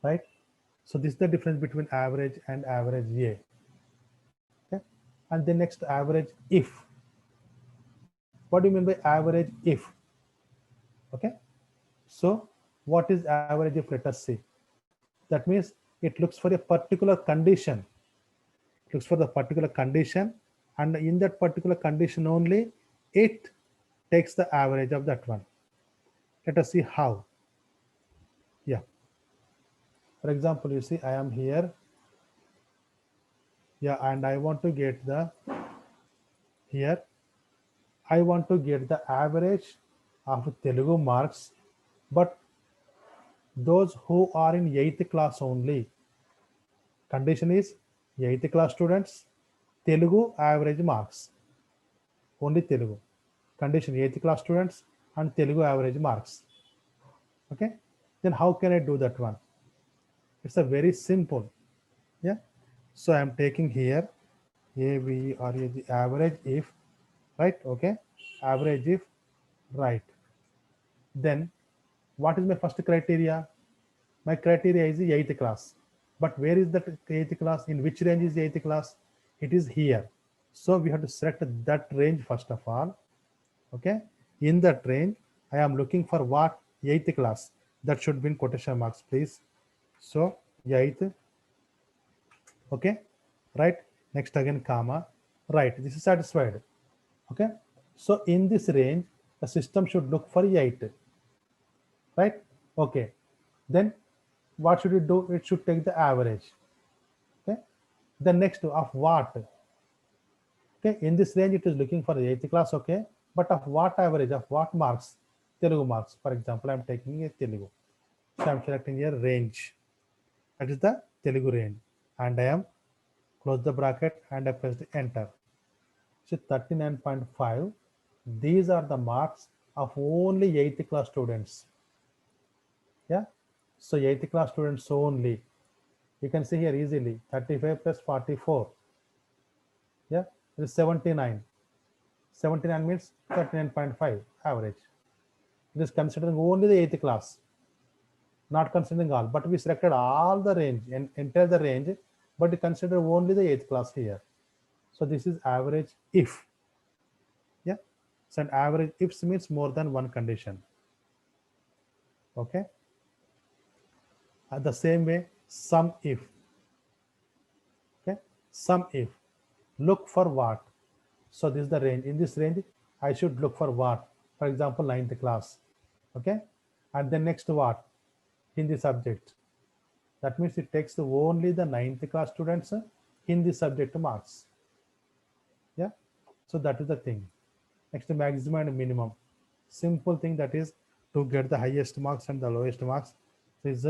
Right. So this is the difference between average and average A. Okay. And then next, average if. What do you mean by average if? Okay. So what is average if? Let us see. That means it looks for a particular condition. It looks for the particular condition, and in that particular condition only, it takes the average of that one. Let us see how. Yeah. For example, you see, I am here. Yeah, and I want to get the here. I want to get the average of Telugu marks, but those who are in 8th class only. Condition is 8th class students, Telugu average marks. Only Telugu. Condition 8th class students and Telugu average marks. Okay. Then how can I do that one? It's a very simple. Yeah. So I'm taking here A, B, or A, the average if, right? Okay. Average if, right. Then what is my first criteria? My criteria is the 8th class. But where is that 8th class? In which range is the 8th class? It is here. So we have to select that range first of all. Okay. In that range, I am looking for what? 8th class. That should be in quotation marks, please. So 8th. Okay. Right. Next again, comma. Right. This is satisfied. Okay. So in this range, the system should look for 8. Right. Okay. Then what should it do? It should take the average. Okay. The next of what? Okay. In this range, it is looking for the 8th class. Okay. But of what average? Of what marks? Telugu marks. For example, I'm taking a Telugu. So I'm selecting a range. That is the Telugu range. And I am close the bracket and I press the enter. So 39.5. These are the marks of only 8th class students. Yeah. So 8th class students only. You can see here easily 35 plus 44. Yeah. It is 79. 79 means 39.5 average. It is considering only the 8th class, not considering all. But we selected all the range and enter the range, but we consider only the 8th class here. So this is average if. Yeah. So an average if means more than one condition. Okay. And the same way, sum if. Okay. Sum if. Look for what? So this is the range. In this range, I should look for what? For example, 9th class. Okay. And then next what? Hindi subject. That means it takes only the 9th class students Hindi subject marks. Yeah. So that is the thing. Next, maximum and minimum. Simple thing, that is to get the highest marks and the lowest marks. So is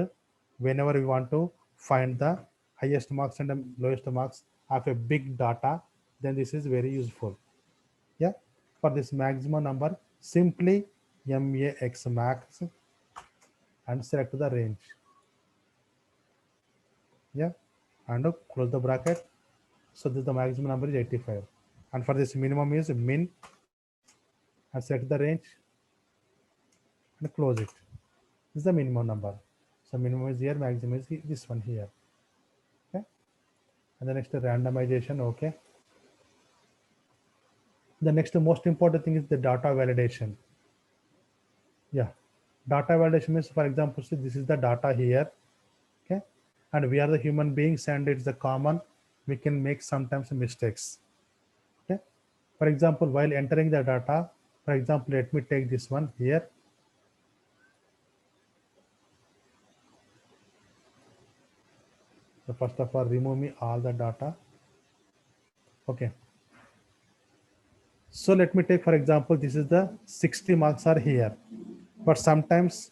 whenever we want to find the highest marks and the lowest marks of a big data, then this is very useful. Yeah. For this maximum number, simply max max and select the range. Yeah. And close the bracket. So this the maximum number is 85. And for this minimum is min, and select the range and close it. This is the minimum number. So minimum is here, maximum is this one here. Okay. And the next randomization. Okay. The next most important thing is the data validation. Yeah. Data validation means, for example, see, this is the data here. Okay. And we are the human beings, and it's the common. We can make sometimes mistakes. Okay. For example, while entering the data, for example, let me take this one here. So first of all, remove me all the data. Okay. So let me take, for example, this is the 60 marks are here, but sometimes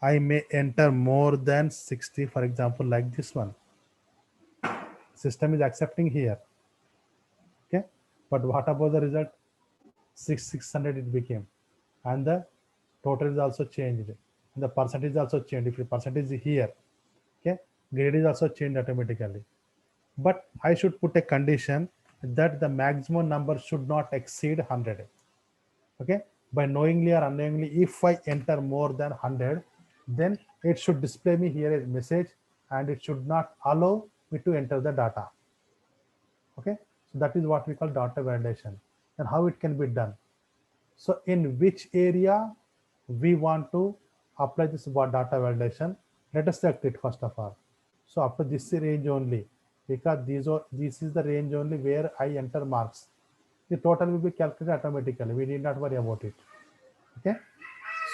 I may enter more than 60, for example, like this one. System is accepting here. Okay, but what about the result? 600 it became, and the total is also changed, and the percentage is also changed. If the percentage is here, okay, grade is also changed automatically. But I should put a condition that the maximum number should not exceed 100. Okay, by knowingly or unknowingly, if I enter more than 100, then it should display me here a message, and it should not allow me to enter the data. Okay, so that is what we call data validation. And how it can be done? So in which area we want to apply this data validation? Let us select it first of all. So up to this range only, because this is the range only where I enter marks. The total will be calculated automatically. We need not worry about it. Okay.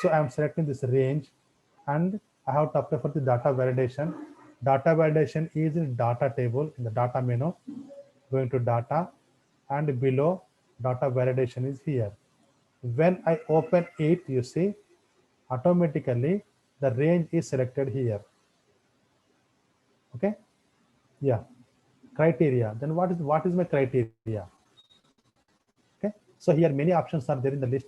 So I'm selecting this range, and I have to apply for the data validation. Data validation is in data table in the data menu. Going to data, and below data validation is here. When I open it, you see automatically the range is selected here. Okay, yeah, criteria. Then what is my criteria? Okay, so here many options are there in the list.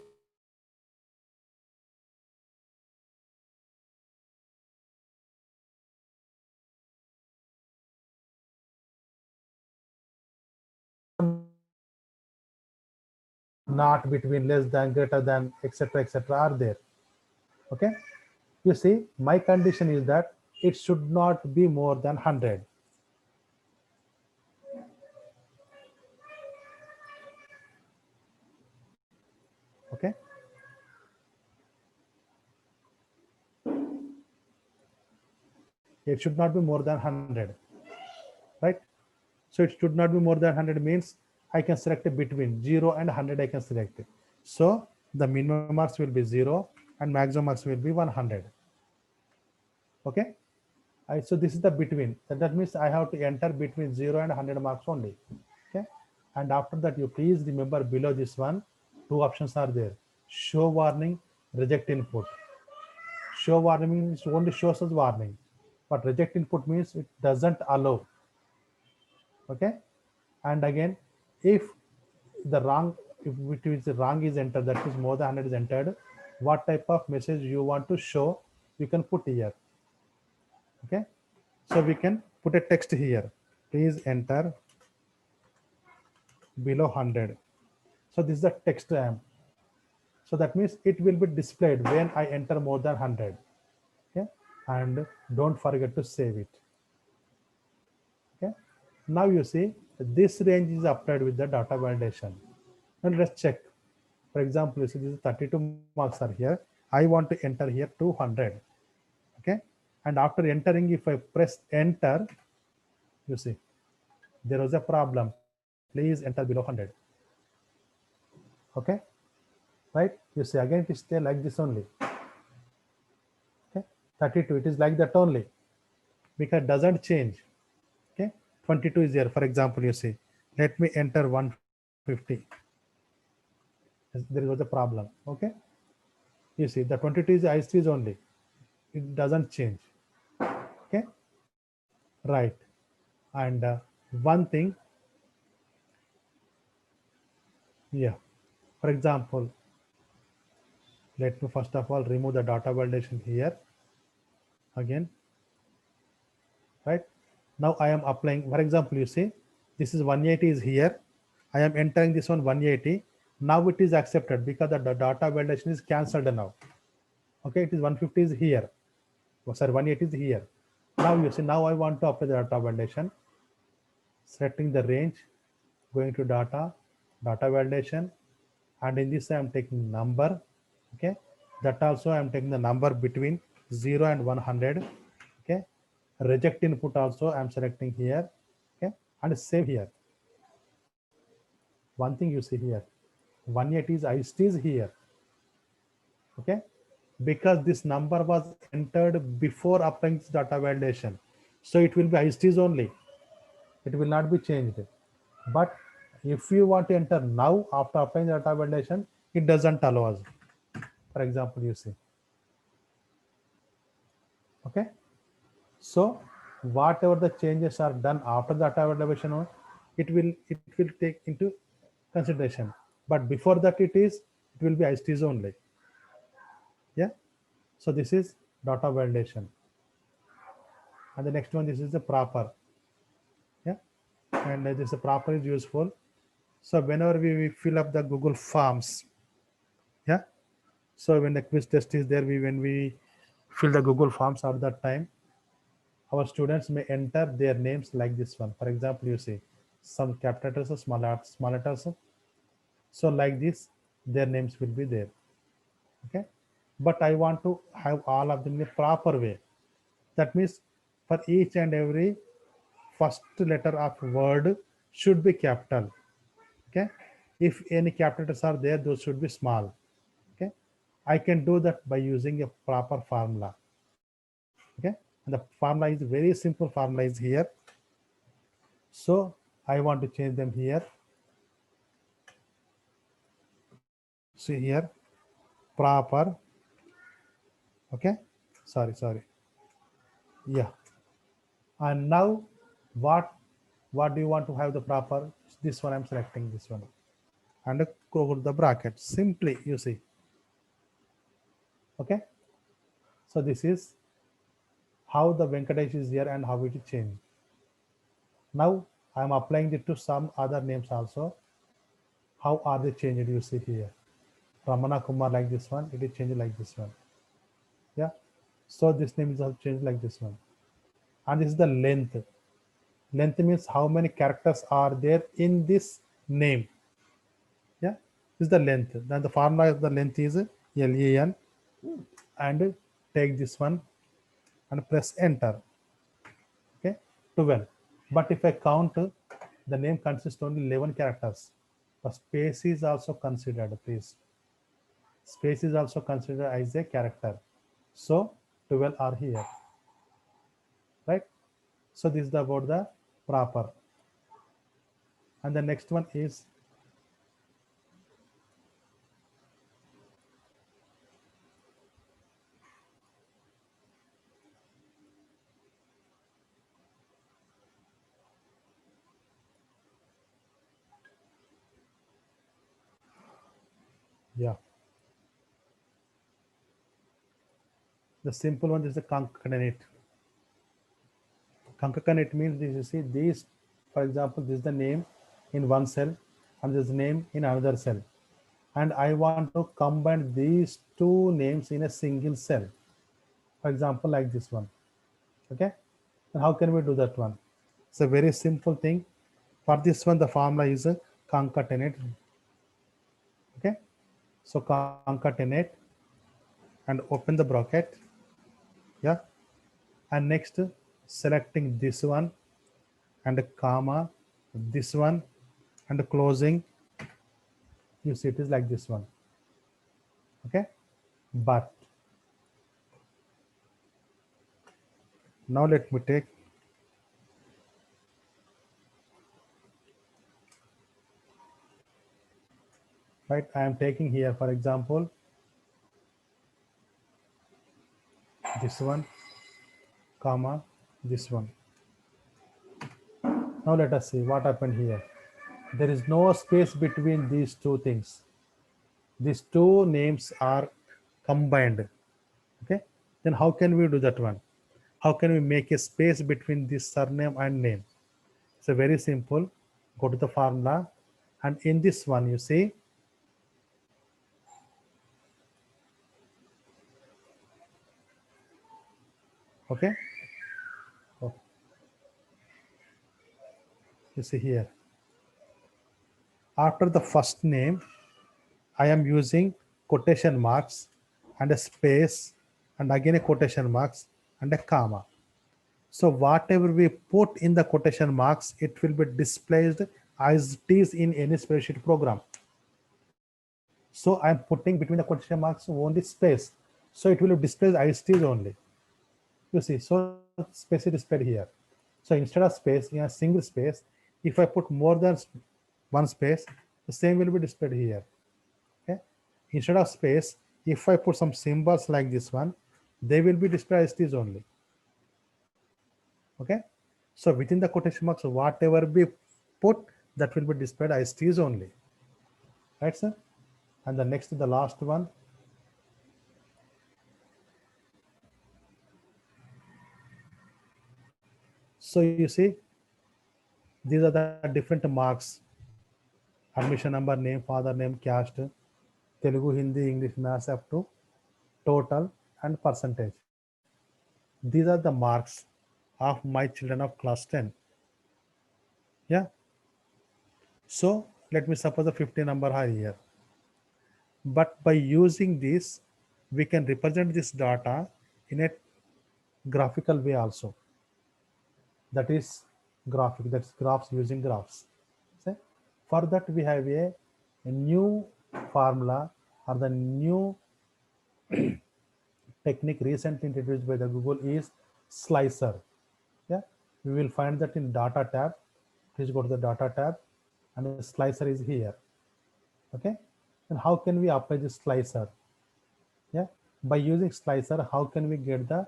Not, between, less than, greater than, etc., are there. Okay, you see my condition is that it should not be more than 100. Okay, it should not be more than 100, right? So it should not be more than 100 means I can select a between 0 and 100. I can select it. So the minimum marks will be 0 and maximum marks will be 100. Okay, so this is the between. That means I have to enter between 0 and 100 marks only. Okay, and after that, you please remember below this one, two options are there: show warning, reject input. Show warning means only shows us warning, but reject input means it doesn't allow. Okay, and again, if the wrong, if it is wrong is entered, that is more than 100 is entered, what type of message you want to show, you can put here. Okay, so we can put a text here: please enter below 100. So this is the text I am. So that means it will be displayed when I enter more than 100. Okay, and don't forget to save it. Okay, now you see this range is applied with the data validation. And let's check. For example, you see this is 32 marks are here. I want to enter here 200. Okay, and after entering, if I press enter, you see there was a problem. Please enter below 100. Okay, right? You see again it is still like this only. Okay, 32, it is like that only because it doesn't change. Okay, 22 is here. For example, you see, let me enter 150. There was a problem. Okay, you see the 22 is ISTs only. It doesn't change. Okay, right. And one thing, yeah, for example, let me first of all remove the data validation here again. Right now I am applying, for example, you see this is 180 is here. I am entering this one 180. Now it is accepted because the data validation is cancelled now. Okay, it is 150 is here. Oh, sorry, 180 is here. Now you see, now I want to apply the data validation. Selecting the range, going to data validation, and in this I am taking number. Okay, that also I am taking the number between 0 and 100. Okay, reject input also I am selecting here. Okay, and save here. One thing you see here, 180 is IST is here. Okay, because this number was entered before applying this data validation, so it will be ISTs only. It will not be changed. But if you want to enter now after applying the data validation, it doesn't allow us. For example, you see. Okay, so whatever the changes are done after the auto validation, it will take into consideration. But before that, it will be ISTs only. Yeah. So this is data validation. And the next one, this is the proper. Yeah. And this proper is useful. So whenever we fill up the Google Forms, yeah. So when the quiz test is there, when we fill the Google Forms at that time, our students may enter their names like this one. For example, you see some capital letters or small letters. So like this, their names will be there. Okay. But I want to have all of them in a proper way. That means for each and every first letter of word should be capital. Okay. If any capital letters are there, those should be small. Okay. I can do that by using a proper formula. Okay. And the formula is very simple formula is here. So I want to change them here. See here, proper. Okay. Sorry. Yeah. And now what do you want to have the proper? This one I'm selecting this one. And go to the bracket. Simply you see. Okay. So this is how the Venkatesh is here and how it is changed. Now I am applying it to some other names also. How are they changed? You see here. Ramana Kumar like this one, it is changed like this one. Yeah. So this name is also changed like this one. And this is the length. Length means how many characters are there in this name. Yeah. This is the length. Then the formula of the length is LEN, and take this one and press enter. Okay. 12. But if I count, the name consists only 11 characters. The space is also considered, please. Space is also considered as a character. So 12 are here, right? So this is about the proper. And the next one is yeah. The simple one is the concatenate. Concatenate means this, you see these, for example, this is the name in one cell and this name in another cell. And I want to combine these two names in a single cell. For example, like this one. Okay. And how can we do that one? It's a very simple thing. For this one, the formula is a concatenate. Okay. So concatenate and open the bracket. Yeah. And next selecting this one and a comma, this one and closing. You see it is like this one. Okay. But now let me take right. I am taking here, for example, this one, comma, this one. Now let us see what happened here. There is no space between these two things. These two names are combined. Okay. Then how can we do that one? How can we make a space between this surname and name? So very simple. Go to the formula, and in this one, you see, okay. Oh. You see here. After the first name, I am using quotation marks and a space and again a quotation marks and a comma. So whatever we put in the quotation marks, it will be displayed as it is in any spreadsheet program. So I'm putting between the quotation marks only space. So it will be displayed as it is only. You see, so space is displayed here. So instead of space, in a single space, if I put more than one space, the same will be displayed here. Okay. Instead of space, if I put some symbols like this one, they will be displayed as it is only. Okay. So within the quotation marks, whatever we put, that will be displayed as it is only. Right, sir? And the next, the last one. So you see, these are the different marks: admission number, name, father name, caste, Telugu, Hindi, English, maths, up to total and percentage. These are the marks of my children of class 10. Yeah. So let me suppose the 50 number are here. But by using this, we can represent this data in a graphical way also. That is graphic, that's graphs using graphs. So for that we have a new formula or the new technique recently introduced by the Google is slicer. Yeah, we will find that in data tab. Please go to the data tab and the slicer is here. Okay, and how can we apply this slicer? Yeah, by using slicer, how can we get the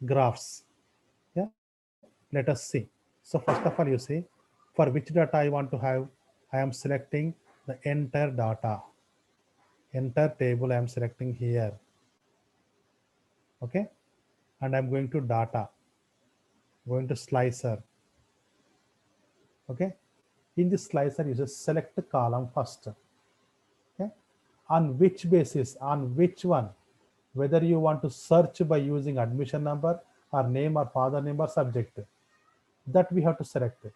graphs? Yeah, let us see. So first of all, you see, for which data I want to have, I am selecting the entire data, entire table I am selecting here. Okay, and I'm going to data, going to slicer. Okay, in this slicer, you just select the column first. Okay, on which basis, on which one, whether you want to search by using admission number or name or father name or subject, that we have to select.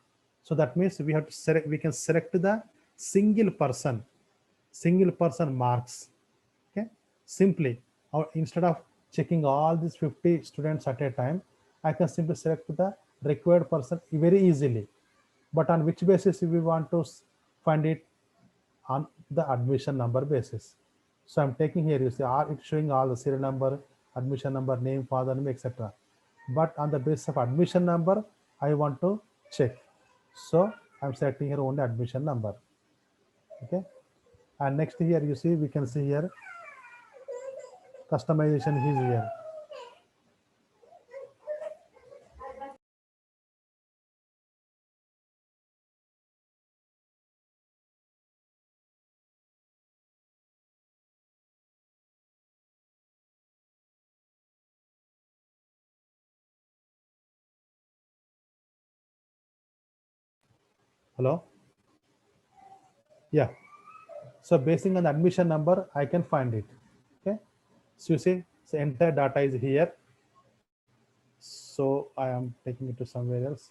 So that means we have to select, we can select the single person marks. Okay, simply, or instead of checking all these 50 students at a time, I can simply select the required person very easily. But on which basis we want to find it? On the admission number basis. So I'm taking here, you see, it's showing all the serial number, admission number, name, father name, etc. But on the basis of admission number, I want to check. So I'm selecting here only admission number. Okay. And next here, you see, we can see here, customization is here. Hello. Yeah. So basing on the admission number, I can find it. Okay. So you see, so entire data is here. So I am taking it to somewhere else.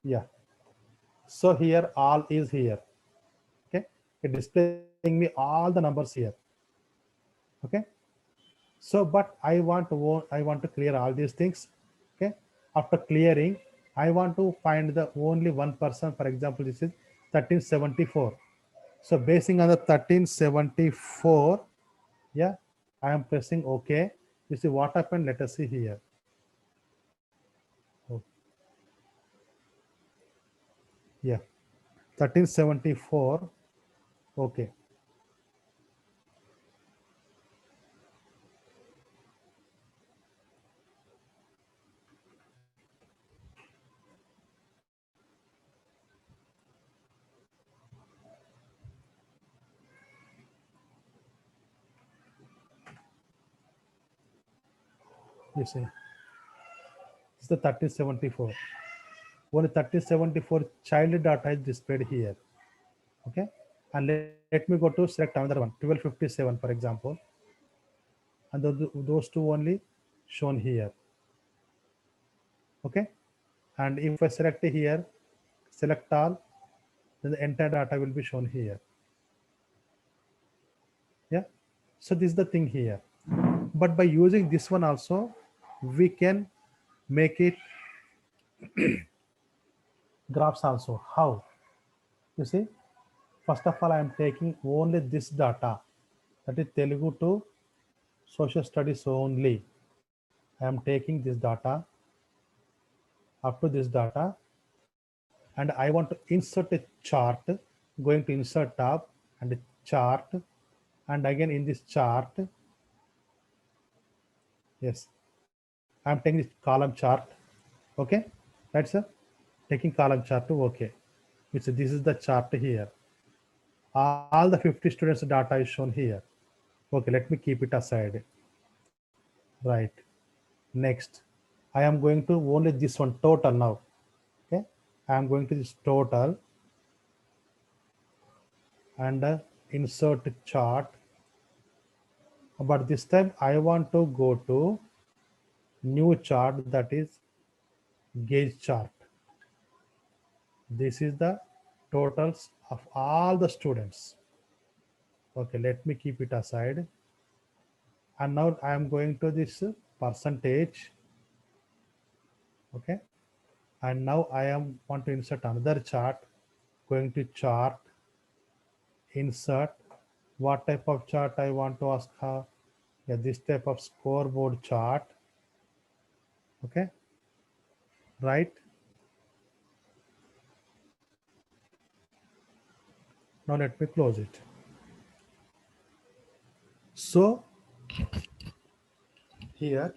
Yeah. So here all is here. Okay. It displaying me all the numbers here. Okay. So, but I want to clear all these things. Okay. After clearing, I want to find the only one person. For example, this is 1374. So basing on the 1374, yeah, I am pressing OK. You see what happened? Let us see here. Oh. Yeah, 1374. Okay. You see, it's the 1374. Only 1374 child data is displayed here. Okay, and let me go to select another one, 1257 for example, and those two only shown here. Okay, and if I select here, select all, then the entire data will be shown here. Yeah, so this is the thing here. But by using this one also, we can make it graphs also. How? You see, first of all, I am taking only this data, that is Telugu to social studies only. I am taking this data up to this data, and I want to insert a chart, going to insert tab and a chart, and again in this chart, yes, I'm taking this column chart. Okay, right, sir? Taking column chart to okay. Which this is the chart here. All the 50 students data is shown here. Okay, let me keep it aside. Right. Next, I am going to only this one total now. Okay, I am going to this total and insert chart. But this time I want to go to new chart, that is gauge chart. This is the totals of all the students. Okay, let me keep it aside. And now I am going to this percentage. Okay, and now I am want to insert another chart. Going to chart, insert. What type of chart I want to ask her? Yeah, this type of scoreboard chart. Okay, right. Now let me close it. So here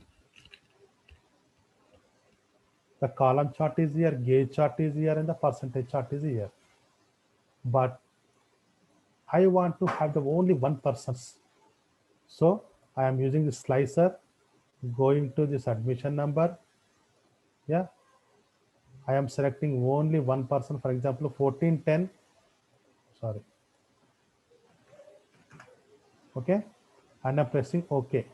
the column chart is here, gauge chart is here, and the percentage chart is here. But I want to have the only one person's. So I am using the slicer, going to this admission number. Yeah, I am selecting only one person, for example, 1410. Sorry. Okay, and I'm pressing OK.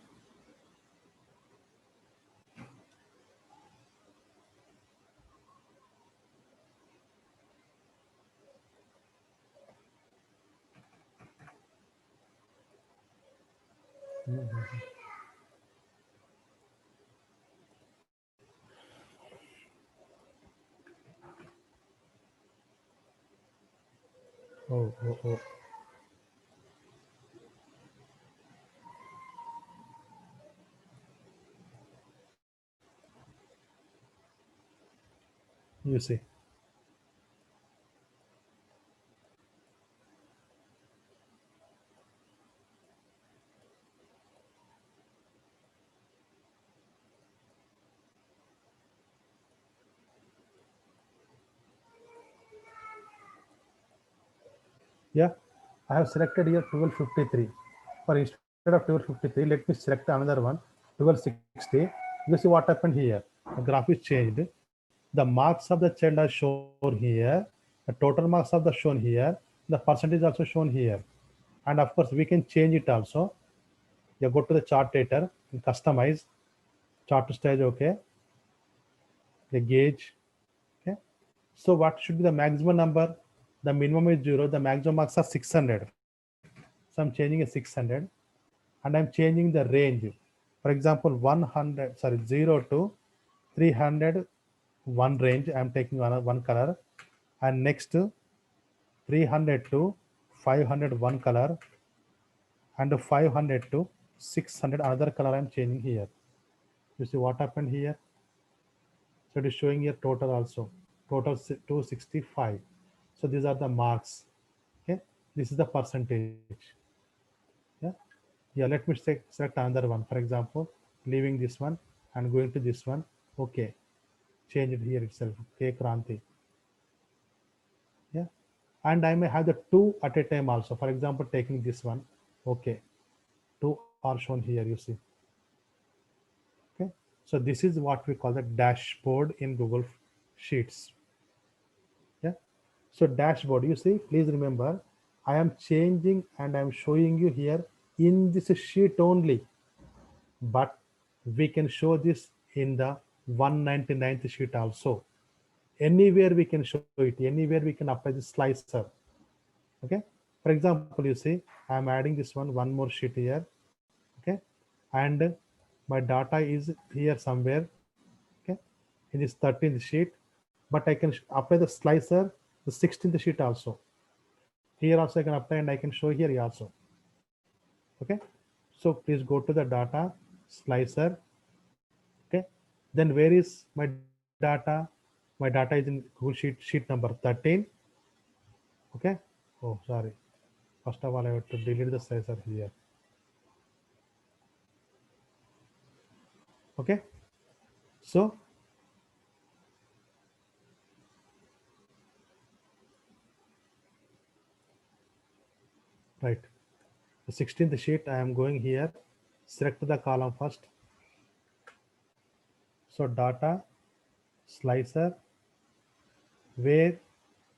Oh. You see. Yeah, I have selected here 1253. For instead of 1253, let me select another one, 1260. You see what happened here. The graph is changed. The marks of the child are shown here. The total marks of the shown here. The percentage also shown here. And of course, we can change it also. You go to the chart editor and customize chart to stage. Okay. The gauge. Okay. So what should be the maximum number? The minimum is 0. The maximum marks are 600. So I'm changing a 600. And I'm changing the range. For example, 0 to 300, one range. I'm taking one color, and next 300 to 500, one color, and 500 to 600, another color I'm changing here. You see what happened here? So it is showing here total also, total 265. So these are the marks. Okay, this is the percentage. Yeah, let me select another one. For example, leaving this one and going to this one. Okay, change it here itself. K Kranti. Yeah, and I may have the two at a time also. For example, taking this one. Okay, two are shown here. You see. Okay, so this is what we call the dashboard in Google Sheets. Yeah, so dashboard. You see, please remember, I am changing and I am showing you here in this sheet only. But we can show this in the 199th sheet also. Anywhere we can show it, anywhere we can apply the slicer. Okay, for example, you see I'm adding this one more sheet here. Okay, and my data is here somewhere. Okay, in this 13th sheet, but I can apply the slicer the 16th sheet also. Here also I can apply and I can show here also. Okay, so please go to the data slicer. Okay, then where is my data? My data is in Google sheet number 13. Okay, oh sorry, first of all I have to delete the slicer here. Okay, So right, the 16th sheet, I am going here, select the column first. So data, slicer, where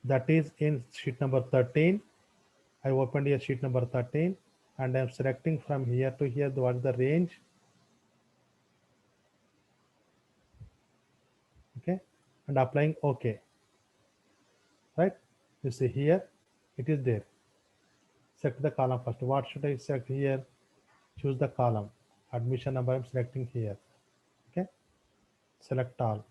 that is in sheet number 13. I opened here sheet number 13 and I am selecting from here to here what is the range. Okay, and applying OK. Right, you see here it is there. Select the column first. What should I select here? Choose the column. Admission number I'm selecting here. Okay, select all.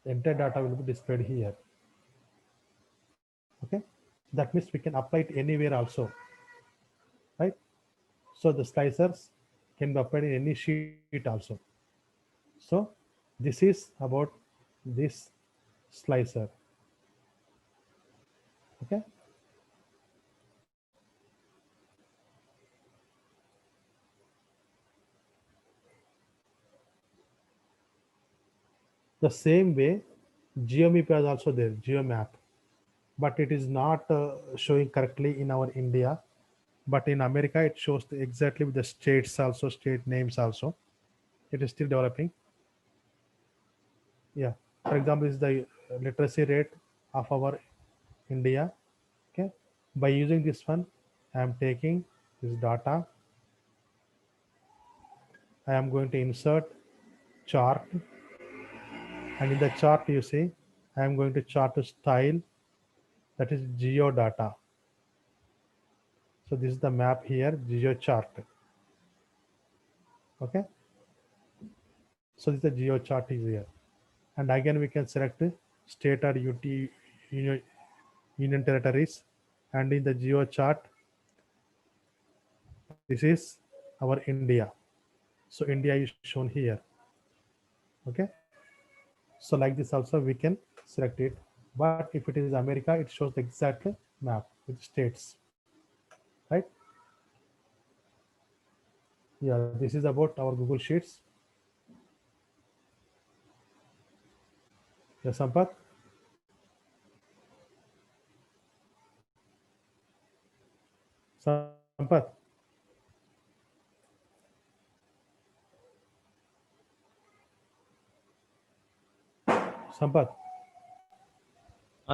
The entire data will be displayed here. Okay, that means we can apply it anywhere also, right? So the slicers can be applied in any sheet also. So this is about this slicer. Okay, the same way GeoMap is also there, GeoMap, but it is not showing correctly in our India. But in America, it shows exactly with the states also, state names also. It is still developing. Yeah, for example, is the literacy rate of our India. Okay, by using this one, I am taking this data. I am going to insert chart, and in the chart you see, I am going to chart to style, that is geo data. So this is the map here, geo chart. Okay, so this is the geo chart is here, and again we can select state or union territories, and in the geo chart, this is our India. So India is shown here. Okay, so like this also we can select it, but if it is America, it shows the exact map with states, right? Yeah, this is about our Google Sheets. Yes, Sampath? Sampath? Sampath?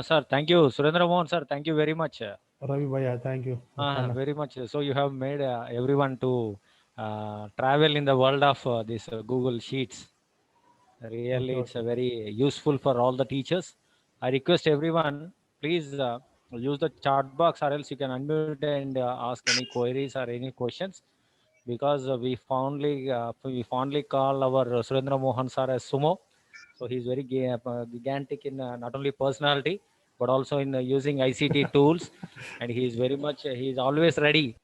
Sir, thank you. Surendra Mohan, sir, thank you very much. Ravi Bhaiya, thank you. Very much. So you have made everyone to travel in the world of this Google Sheets. Really, Okay, it's a very useful for all the teachers. I request everyone, please use the chat box, or else you can unmute and ask any queries or any questions, because we fondly call our Surendra Mohan sir as Sumo. So he's very gigantic in not only personality but also in using ICT tools, and he is very much he is always ready